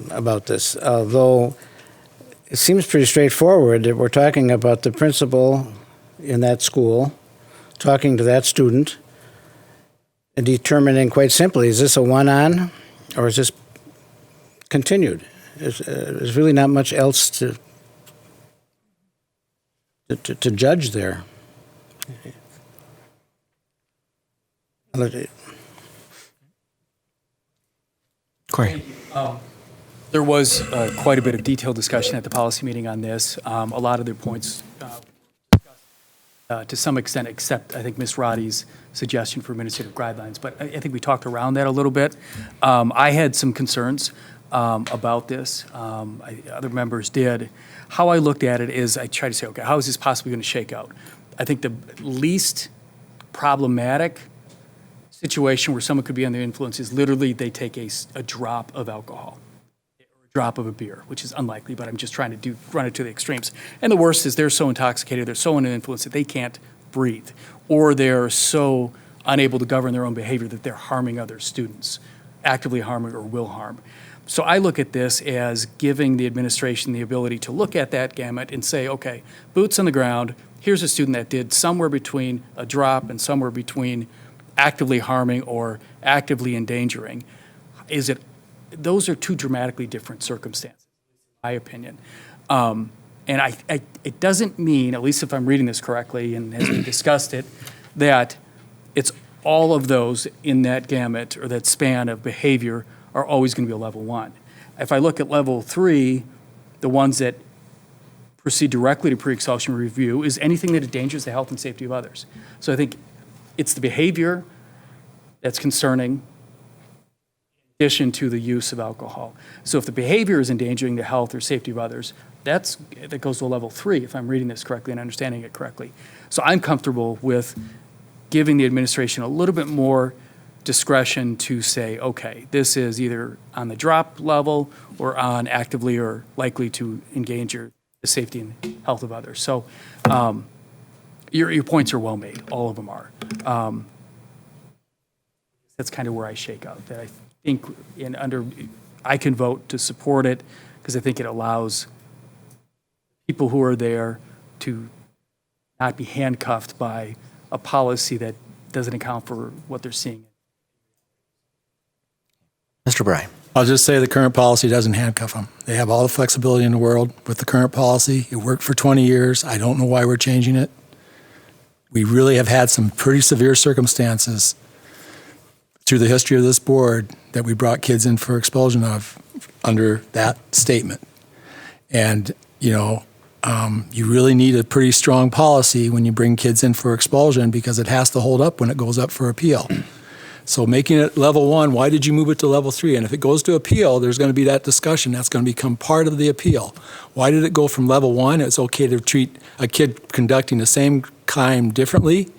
about this, although it seems pretty straightforward that we're talking about the principal in that school, talking to that student, and determining quite simply, is this a one-on or is this continued? There's really not much else to judge there. Corey. There was quite a bit of detailed discussion at the policy meeting on this. A lot of their points, to some extent, except I think Ms. Roddy's suggestion for administrative guidelines. But I think we talked around that a little bit. I had some concerns about this. Other members did. How I looked at it is I tried to say, okay, how is this possibly going to shake out? I think the least problematic situation where someone could be under the influence is literally they take a drop of alcohol, or a drop of a beer, which is unlikely, but I'm just trying to run it to the extremes. And the worst is they're so intoxicated, they're so under the influence that they can't breathe, or they're so unable to govern their own behavior that they're harming other students, actively harming or will harm. So I look at this as giving the administration the ability to look at that gamut and say, okay, boots on the ground, here's a student that did somewhere between a drop and somewhere between actively harming or actively endangering. Those are two dramatically different circumstances, in my opinion. And it doesn't mean, at least if I'm reading this correctly and as we discussed it, that it's all of those in that gamut or that span of behavior are always going to be a level 1. If I look at level 3, the ones that proceed directly to pre-expulsion review is anything that endangers the health and safety of others. So I think it's the behavior that's concerning in addition to the use of alcohol. So if the behavior is endangering the health or safety of others, that goes to a level 3, if I'm reading this correctly and understanding it correctly. So I'm comfortable with giving the administration a little bit more discretion to say, okay, this is either on the drop level or on actively or likely to endanger the safety and health of others. So your points are well made. All of them are. That's kind of where I shake out. That I think I can vote to support it because I think it allows people who are there to not be handcuffed by a policy that doesn't account for what they're seeing. Mr. Bryan. I'll just say the current policy doesn't handcuff them. They have all the flexibility in the world with the current policy. It worked for 20 years. I don't know why we're changing it. We really have had some pretty severe circumstances through the history of this board that we brought kids in for expulsion of under that statement. And, you really need a pretty strong policy when you bring kids in for expulsion because it has to hold up when it goes up for appeal. So making it level 1, why did you move it to level 3? And if it goes to appeal, there's going to be that discussion. That's going to become part of the appeal. Why did it go from level 1? It's okay to treat a kid conducting the same crime differently,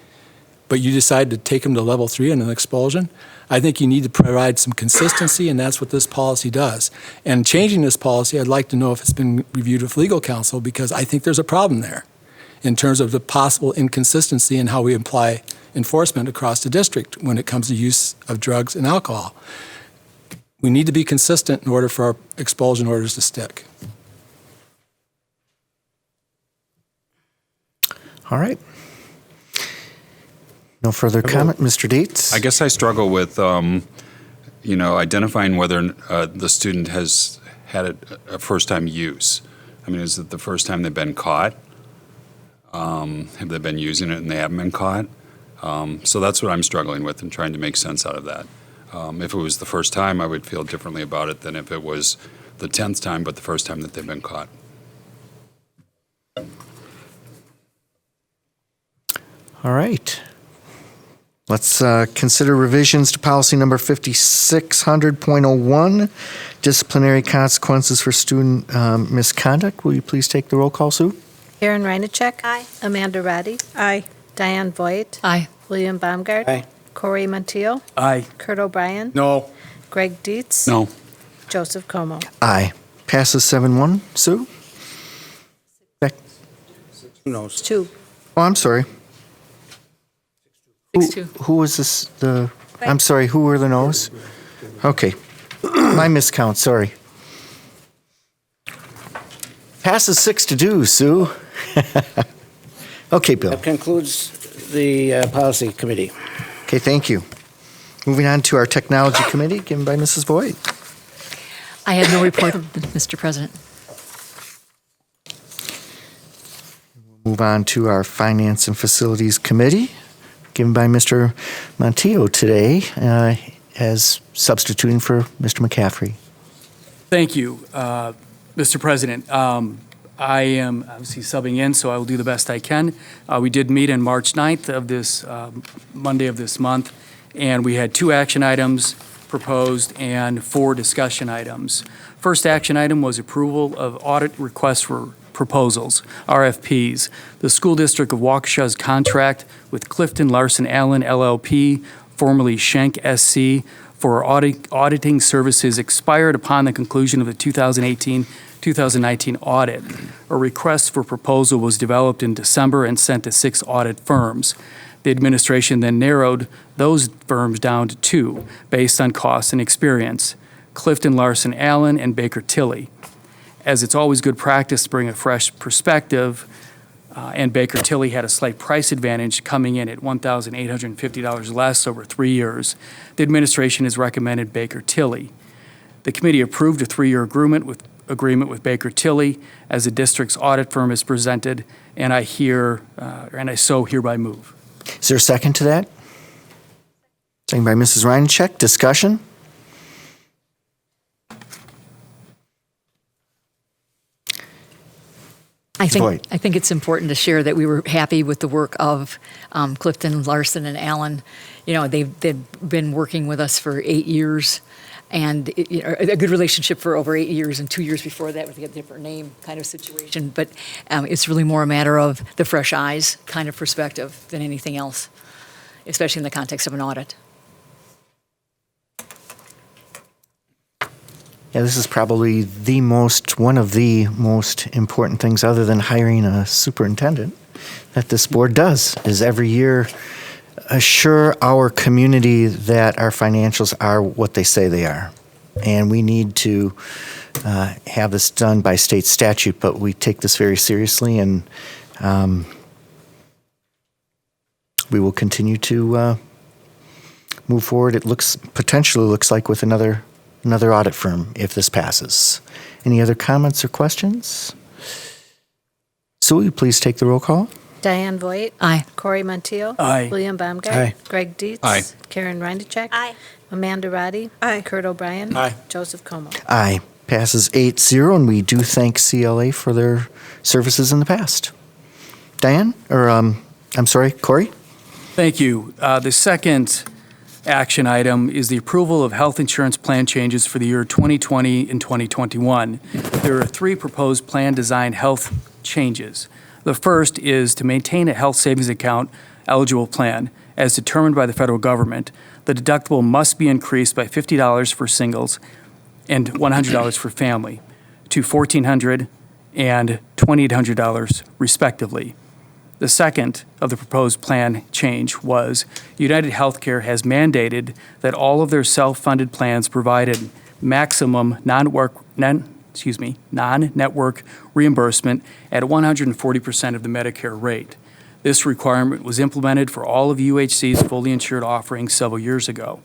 but you decide to take them to level 3 and an expulsion. I think you need to provide some consistency, and that's what this policy does. And changing this policy, I'd like to know if it's been reviewed with legal counsel, because I think there's a problem there in terms of the possible inconsistency in how we apply enforcement across the district when it comes to use of drugs and alcohol. We need to be consistent in order for our expulsion orders to stick. All right. No further comment, Mr. Dietz? I guess I struggle with, identifying whether the student has had a first-time use. I mean, is it the first time they've been caught? Have they been using it and they haven't been caught? So that's what I'm struggling with and trying to make sense out of that. If it was the first time, I would feel differently about it than if it was the 10th time, but the first time that they've been caught. All right. Let's consider revisions to policy number 5600.01, disciplinary consequences for student misconduct. Will you please take the roll call, Sue? Karen Reinacek. Aye. Amanda Roddy. Aye. Diane Voigt. Aye. William Baumgart. Aye. Corey Montiel. Aye. Kurt O'Brien. No. Greg Dietz. No. Joseph Como. Aye. Passes 7-1. Sue? Beck? Who knows? 2. Oh, I'm sorry. 6-2. Who was this? I'm sorry, who were the no's? Okay. My miscount, sorry. Passes 6-2, Sue. Okay, Bill. That concludes the policy committee. Okay, thank you. Moving on to our technology committee, given by Mrs. Boyd. I have no report, Mr. President. Move on to our finance and facilities committee, given by Mr. Montillo today, as substituting for Mr. McCaffrey. Thank you, Mr. President. I am obviously subbing in, so I will do the best I can. We did meet on March 9th of this Monday of this month, and we had 2 action items proposed and 4 discussion items. First action item was approval of audit requests for proposals, RFPs. The School District of Waukesha's contract with Clifton Larson Allen LLP, formerly Schenck SC, for auditing services expired upon the conclusion of the 2018-2019 audit. A request for proposal was developed in December and sent to 6 audit firms. The administration then narrowed those firms down to 2 based on cost and experience, Clifton Larson Allen and Baker Tilly. As it's always good practice to bring a fresh perspective, and Baker Tilly had a slight price advantage coming in at $1,850 less over 3 years. The administration has recommended Baker Tilly. The committee approved a 3-year agreement with Baker Tilly as the district's audit firm is presented, and I so hereby move. Is there a second to that? Second by Mrs. Reinacek. Discussion? I think it's important to share that we were happy with the work of Clifton, Larson, and Allen. You know, they've been working with us for 8 years, and a good relationship for over 8 years, and 2 years before that with a different name kind of situation. But it's really more a matter of the fresh eyes kind of perspective than anything else, especially in the context of an audit. Yeah, this is probably one of the most important things, other than hiring a superintendent, that this board does, is every year assure our community that our financials are what they say they are. And we need to have this done by state statute, but we take this very seriously, and we will continue to move forward. It potentially looks like with another audit firm if this passes. Any other comments or questions? Sue, will you please take the roll call? Diane Voigt. Aye. Corey Montiel. Aye. William Baumgart. Aye. Greg Dietz. Aye. Karen Reinacek. Aye. Amanda Roddy. Aye. Kurt O'Brien. Aye. Joseph Como. Aye. Passes 8-0, and we do thank CLA for their services in the past. Diane, or I'm sorry, Corey? Thank you. The second action item is the approval of health insurance plan changes for the year 2020 and 2021. There are 3 proposed plan design health changes. The first is to maintain a health savings account eligible plan as determined by the federal government. The deductible must be increased by $50 for singles and $100 for family to $1,400 and $2,800 respectively. The second of the proposed plan change was United Healthcare has mandated that all of their self-funded plans provided maximum non-network reimbursement at 140% of the Medicare rate. This requirement was implemented for all of UHC's fully insured offerings several years ago.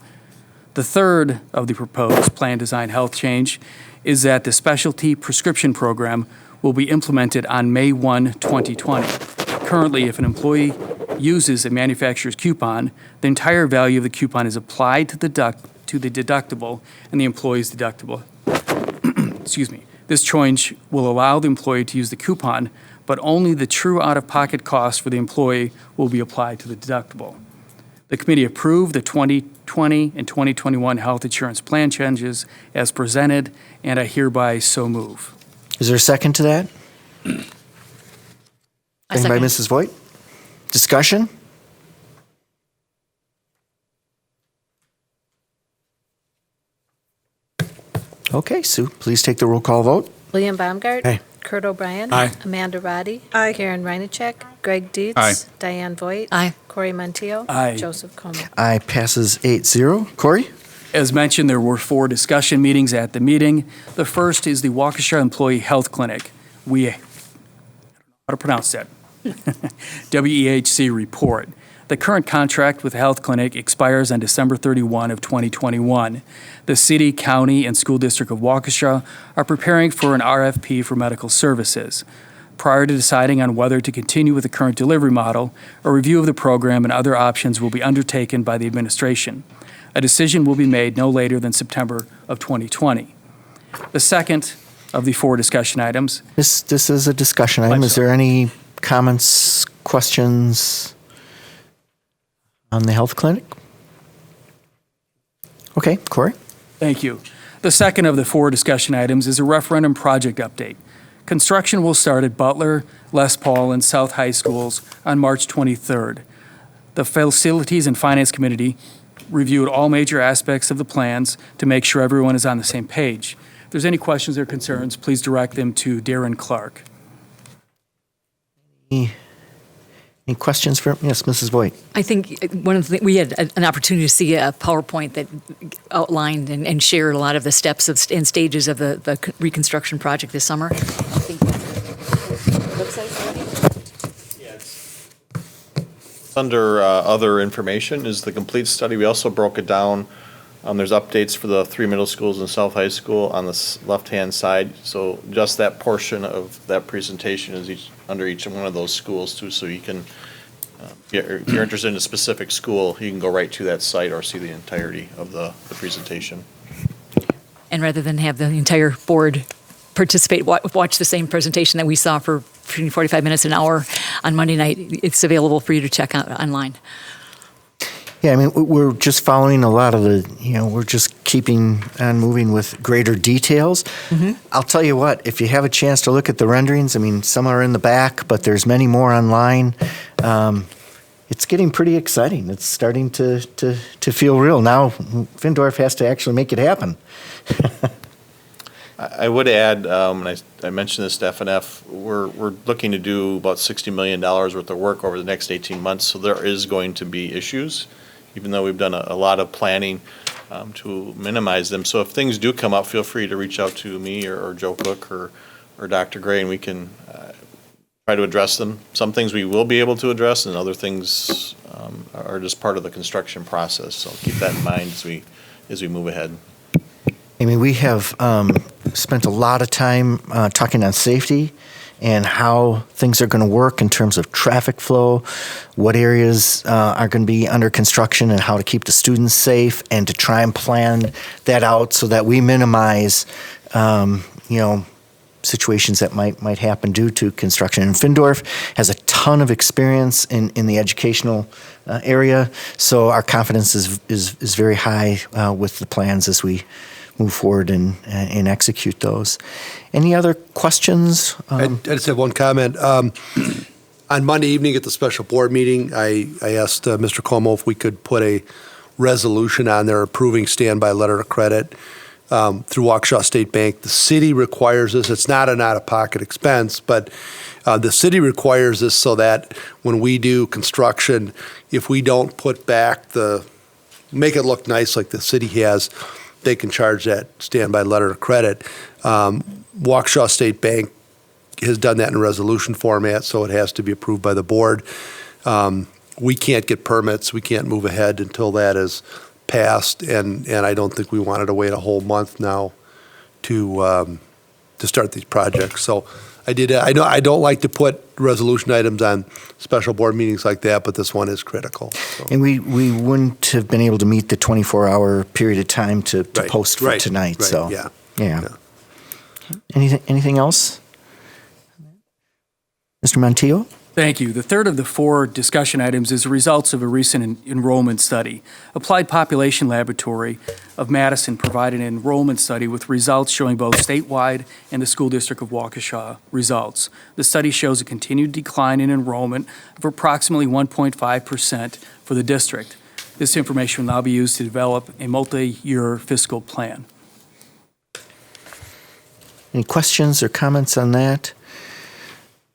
The third of the proposed plan design health change is that the specialty prescription program will be implemented on May 1, 2020. Currently, if an employee uses a manufacturer's coupon, the entire value of the coupon is applied to the deductible and the employee's deductible. Excuse me. This change will allow the employee to use the coupon, but only the true out-of-pocket cost for the employee will be applied to the deductible. The committee approved the 2020 and 2021 health insurance plan changes as presented, and I hereby so move. Is there a second to that? Second by Mrs. Voigt. Discussion? Okay, Sue, please take the roll call vote. William Baumgart. Aye. Kurt O'Brien. Aye. Amanda Roddy. Aye. Karen Reinacek. Greg Dietz. Aye. Diane Voigt. Aye. Corey Montiel. Aye. Joseph Como. Aye, passes 8-0. Corey? As mentioned, there were 4 discussion meetings at the meeting. The first is the Waukesha Employee Health Clinic. How to pronounce that? WEHC report. The current contract with the health clinic expires on December 31 of 2021. The city, county, and school district of Waukesha are preparing for an RFP for medical services. Prior to deciding on whether to continue with the current delivery model, a review of the program and other options will be undertaken by the administration. A decision will be made no later than September of 2020. The second of the 4 discussion items. This is a discussion item. Is there any comments, questions on the health clinic? Okay, Corey? Thank you. The second of the 4 discussion items is a referendum project update. Construction will start at Butler, Les Paul, and South High Schools on March 23rd. The Facilities and Finance Committee reviewed all major aspects of the plans to make sure everyone is on the same page. If there's any questions or concerns, please direct them to Darren Clark. Any questions for, yes, Mrs. Voigt? I think one of the, we had an opportunity to see a PowerPoint that outlined and shared a lot of the steps and stages of the reconstruction project this summer. I think It's under other information is the complete study. We also broke it down. There's updates for the 3 middle schools and South High School on the left-hand side. So just that portion of that presentation is under each one of those schools too. So you can, if you're interested in a specific school, you can go right to that site or see the entirety of the presentation. And rather than have the entire board participate, watch the same presentation that we saw for 45 minutes, an hour on Monday night, it's available for you to check out online. Yeah, I mean, we're just following a lot of we're just keeping on moving with greater details. Mm-hmm. I'll tell you what, if you have a chance to look at the renderings, I mean, some are in the back, but there's many more online. It's getting pretty exciting. It's starting to feel real. Now, Findorf has to actually make it happen. I would add, and I mentioned this to FNF, we're looking to do about $60 million worth of work over the next 18 months, so there is going to be issues, even though we've done a lot of planning to minimize them. So if things do come up, feel free to reach out to me or Joe Cook or Dr. Gray, and we can try to address them. Some things we will be able to address, and other things are just part of the construction process. So keep that in mind as we move ahead. I mean, we have spent a lot of time talking on safety and how things are going to work in terms of traffic flow, what areas are going to be under construction, and how to keep the students safe, and to try and plan that out so that we minimize, situations that might happen due to construction. And Findorf has a ton of experience in the educational area, so our confidence is very high with the plans as we move forward and execute those. Any other questions? I just have one comment. On Monday evening at the special board meeting, I asked Mr. Como if we could put a resolution on there approving standby letter of credit through Waukesha State Bank. The city requires this. It's not an out-of-pocket expense, but the city requires this so that when we do construction, if we don't put back make it look nice like the city has, they can charge that standby letter of credit. Waukesha State Bank has done that in resolution format, so it has to be approved by the board. We can't get permits. We can't move ahead until that is passed, and I don't think we wanted to wait a whole month now to start these projects. So I know I don't like to put resolution items on special board meetings like that, but this one is critical. So. And we wouldn't have been able to meet the 24-hour period of time to post for tonight. Right, so yeah. Anything else? Mr. Montillo? Thank you. The third of the 4 discussion items is the results of a recent enrollment study. Applied Population Laboratory of Madison provided an enrollment study with results showing both statewide and the school district of Waukesha results. The study shows a continued decline in enrollment of approximately 1.5% for the district. This information will now be used to develop a multi-year fiscal plan. Any questions or comments on that?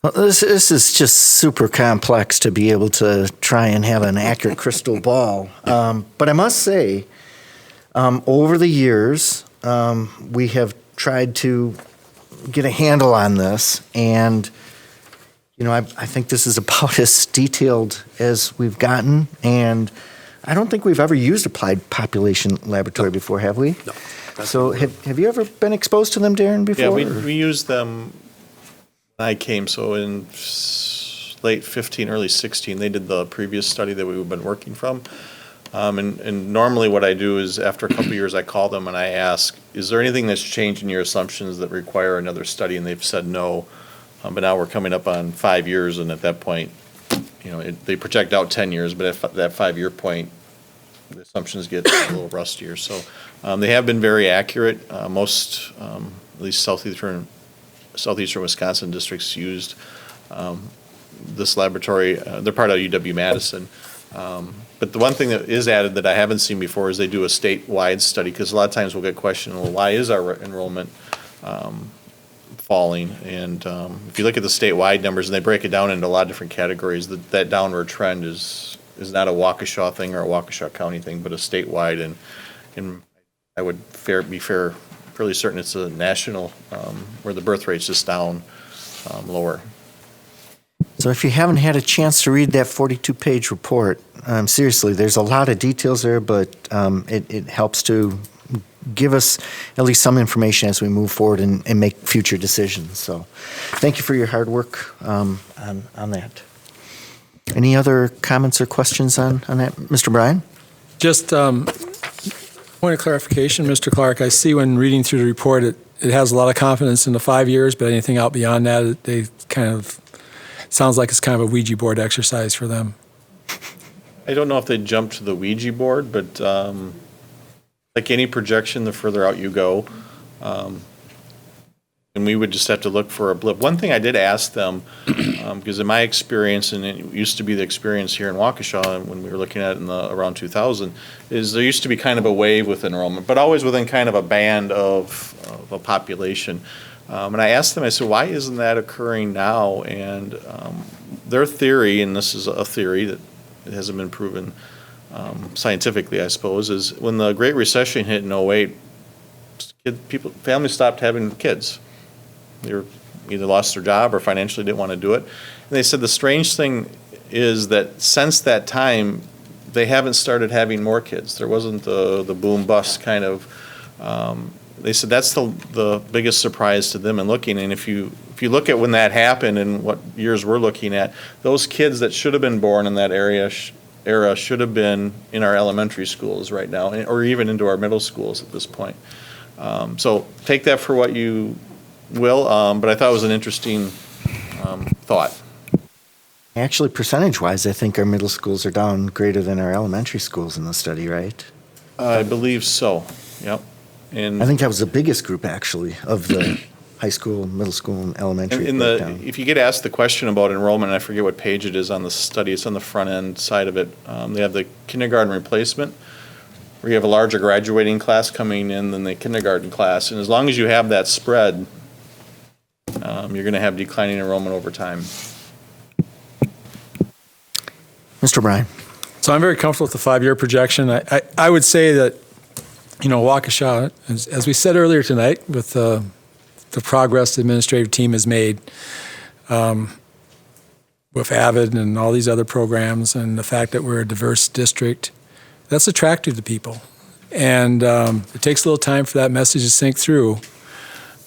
Well, this is just super complex to be able to try and have an accurate crystal ball. But I must say, over the years, we have tried to get a handle on this. And, I think this is about as detailed as we've gotten. And I don't think we've ever used Applied Population Laboratory before, have we? No. So have you ever been exposed to them, Darren, before? Yeah, we used them. I came, so in late 15, early 16, they did the previous study that we've been working from. And normally what I do is after a couple of years, I call them and I ask, is there anything that's changed in your assumptions that require another study? And they've said no. But now we're coming up on 5 years, and at that point, they project out 10 years, but at that 5-year point, the assumptions get a little rustier. So they have been very accurate. Most, at least Southeastern Wisconsin districts used this laboratory. They're part of UW-Madison. But the one thing that is added that I haven't seen before is they do a statewide study, because a lot of times we'll get questioned, well, why is our enrollment falling? And if you look at the statewide numbers, and they break it down into a lot of different categories, that downward trend is not a Waukesha thing or a Waukesha County thing, but a statewide. And I would be fairly certain it's a national, where the birth rate's just down lower. So if you haven't had a chance to read that 42-page report, seriously, there's a lot of details there, but it helps to give us at least some information as we move forward and make future decisions. So thank you for your hard work on that. Any other comments or questions on that? Mr. Bryan? Just point of clarification, Mr. Clark. I see when reading through the report, it has a lot of confidence in the 5 years, but anything out beyond that, they kind of, sounds like it's kind of a Ouija board exercise for them. I don't know if they jump to the Ouija board, but like any projection, the further out you go, and we would just have to look for a blip. One thing I did ask them, because in my experience, and it used to be the experience here in Waukesha when we were looking at it in around 2000, is there used to be kind of a wave with enrollment, but always within kind of a band of a population. And I asked them, I said, why isn't that occurring now? And their theory, and this is a theory that it hasn't been proven scientifically, I suppose, is when the Great Recession hit in 08, families stopped having kids. They were either lost their job or financially didn't want to do it. And they said the strange thing is that since that time, they haven't started having more kids. There wasn't the boom bust kind of. They said that's the biggest surprise to them in looking. And if you look at when that happened and what years we're looking at, those kids that should have been born in that era should have been in our elementary schools right now, or even into our middle schools at this point. So take that for what you will, but I thought it was an interesting thought. Actually, percentage-wise, I think our middle schools are down greater than our elementary schools in the study, right? I believe so, yep. And I think that was the biggest group, actually, of the high school, middle school, and elementary breakdown. if you get asked the question about enrollment, and I forget what page it is on the study, it's on the front end side of it. They have the kindergarten replacement, where you have a larger graduating class coming in than the kindergarten class. And as long as you have that spread, you're going to have declining enrollment over time. Mr. Bryan. So I'm very comfortable with the 5-year projection. I would say that, Waukesha, as we said earlier tonight, with the progress the administrative team has made with Avid and all these other programs, and the fact that we're a diverse district, that's attractive to people. And it takes a little time for that message to sink through.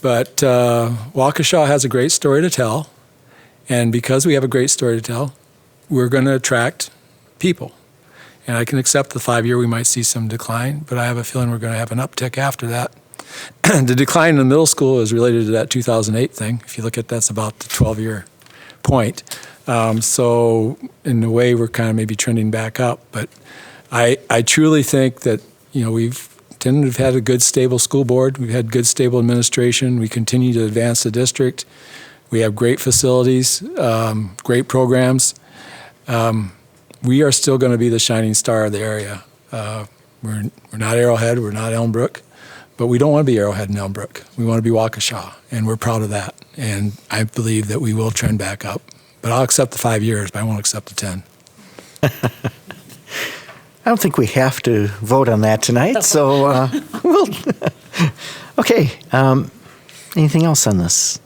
But Waukesha has a great story to tell. And because we have a great story to tell, we're going to attract people. And I can accept the 5-year, we might see some decline, but I have a feeling we're going to have an uptick after that. The decline in the middle school is related to that 2008 thing. If you look at that's about the 12-year point. So in a way, we're kind of maybe trending back up. But I truly think that, we've tended to have had a good, stable school board. We've had good, stable administration. We continue to advance the district. We have great facilities, great programs. We are still going to be the shining star of the area. We're not Arrowhead, we're not Elmbrook, but we don't want to be Arrowhead and Elmbrook. We want to be Waukesha, and we're proud of that. And I believe that we will trend back up. But I'll accept the 5 years, but I won't accept the 10. I don't think we have to vote on that tonight, so we'll. Okay. Anything else on this?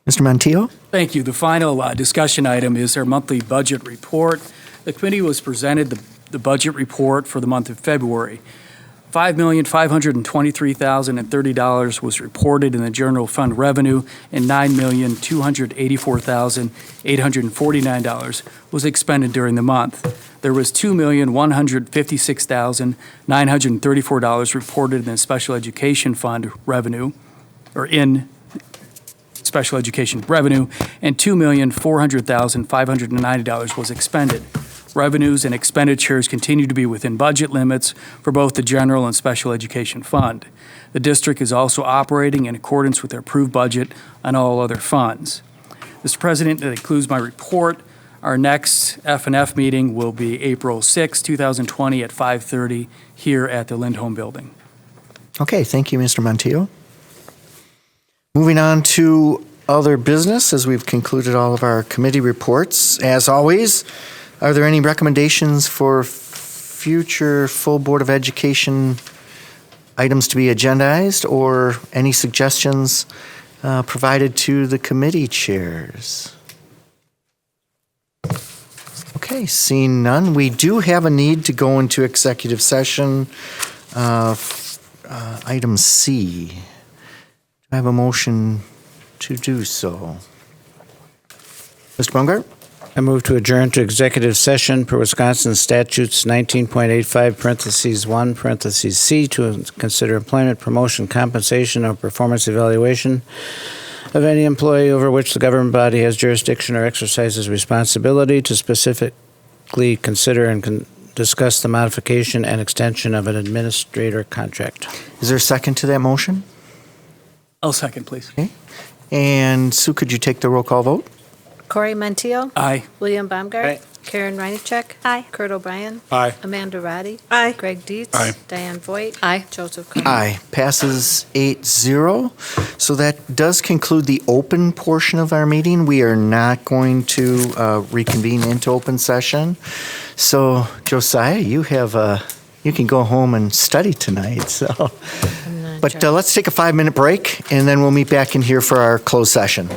Mr. Montijo? Thank you. The final discussion item is our monthly budget report. The committee was presented the budget report for the month of February. $5,523,030 was reported in the general fund revenue, and $9,284,849 was expended during the month. There was $2,156,934 reported in the special education fund revenue, or in special education revenue, and $2,400,590 was expended. Revenues and expenditures continue to be within budget limits for both the general and special education fund. The district is also operating in accordance with their approved budget on all other funds. Mr. President, that concludes my report. Our next F&F meeting will be April 6, 2020 at 5:30 here at the Lindholm Building. Okay, thank you, Mr. Montijo. Moving on to other business, as we've concluded all of our committee reports. As always, are there any recommendations for future full Board of Education items to be agendized, or any suggestions provided to the committee chairs? Okay, seeing none, we do have a need to go into executive session. Item C. Do I have a motion to do so? Mr. Bungart? I move to adjourn to executive session per Wisconsin statutes 19.85 parentheses 1 parentheses C to consider employment, promotion, compensation, or performance evaluation of any employee over which the government body has jurisdiction or exercises responsibility, to specifically consider and discuss the modification and extension of an administrator contract. Is there a second to that motion? I'll second, please. Okay. And Sue, could you take the roll call vote? Corey Montijo. Aye. William Baumgart. Aye. Karen Reinacek. Aye. Kurt O'Brien. Aye. Amanda Roddy. Aye. Greg Dietz. Aye. Diane Voigt. Aye. Joseph Cooner. Aye. Passes 8-0. So that does conclude the open portion of our meeting. We are not going to reconvene into open session. So, Josiah, you can go home and study tonight. So, but let's take a 5-minute break, and then we'll meet back in here for our closed session.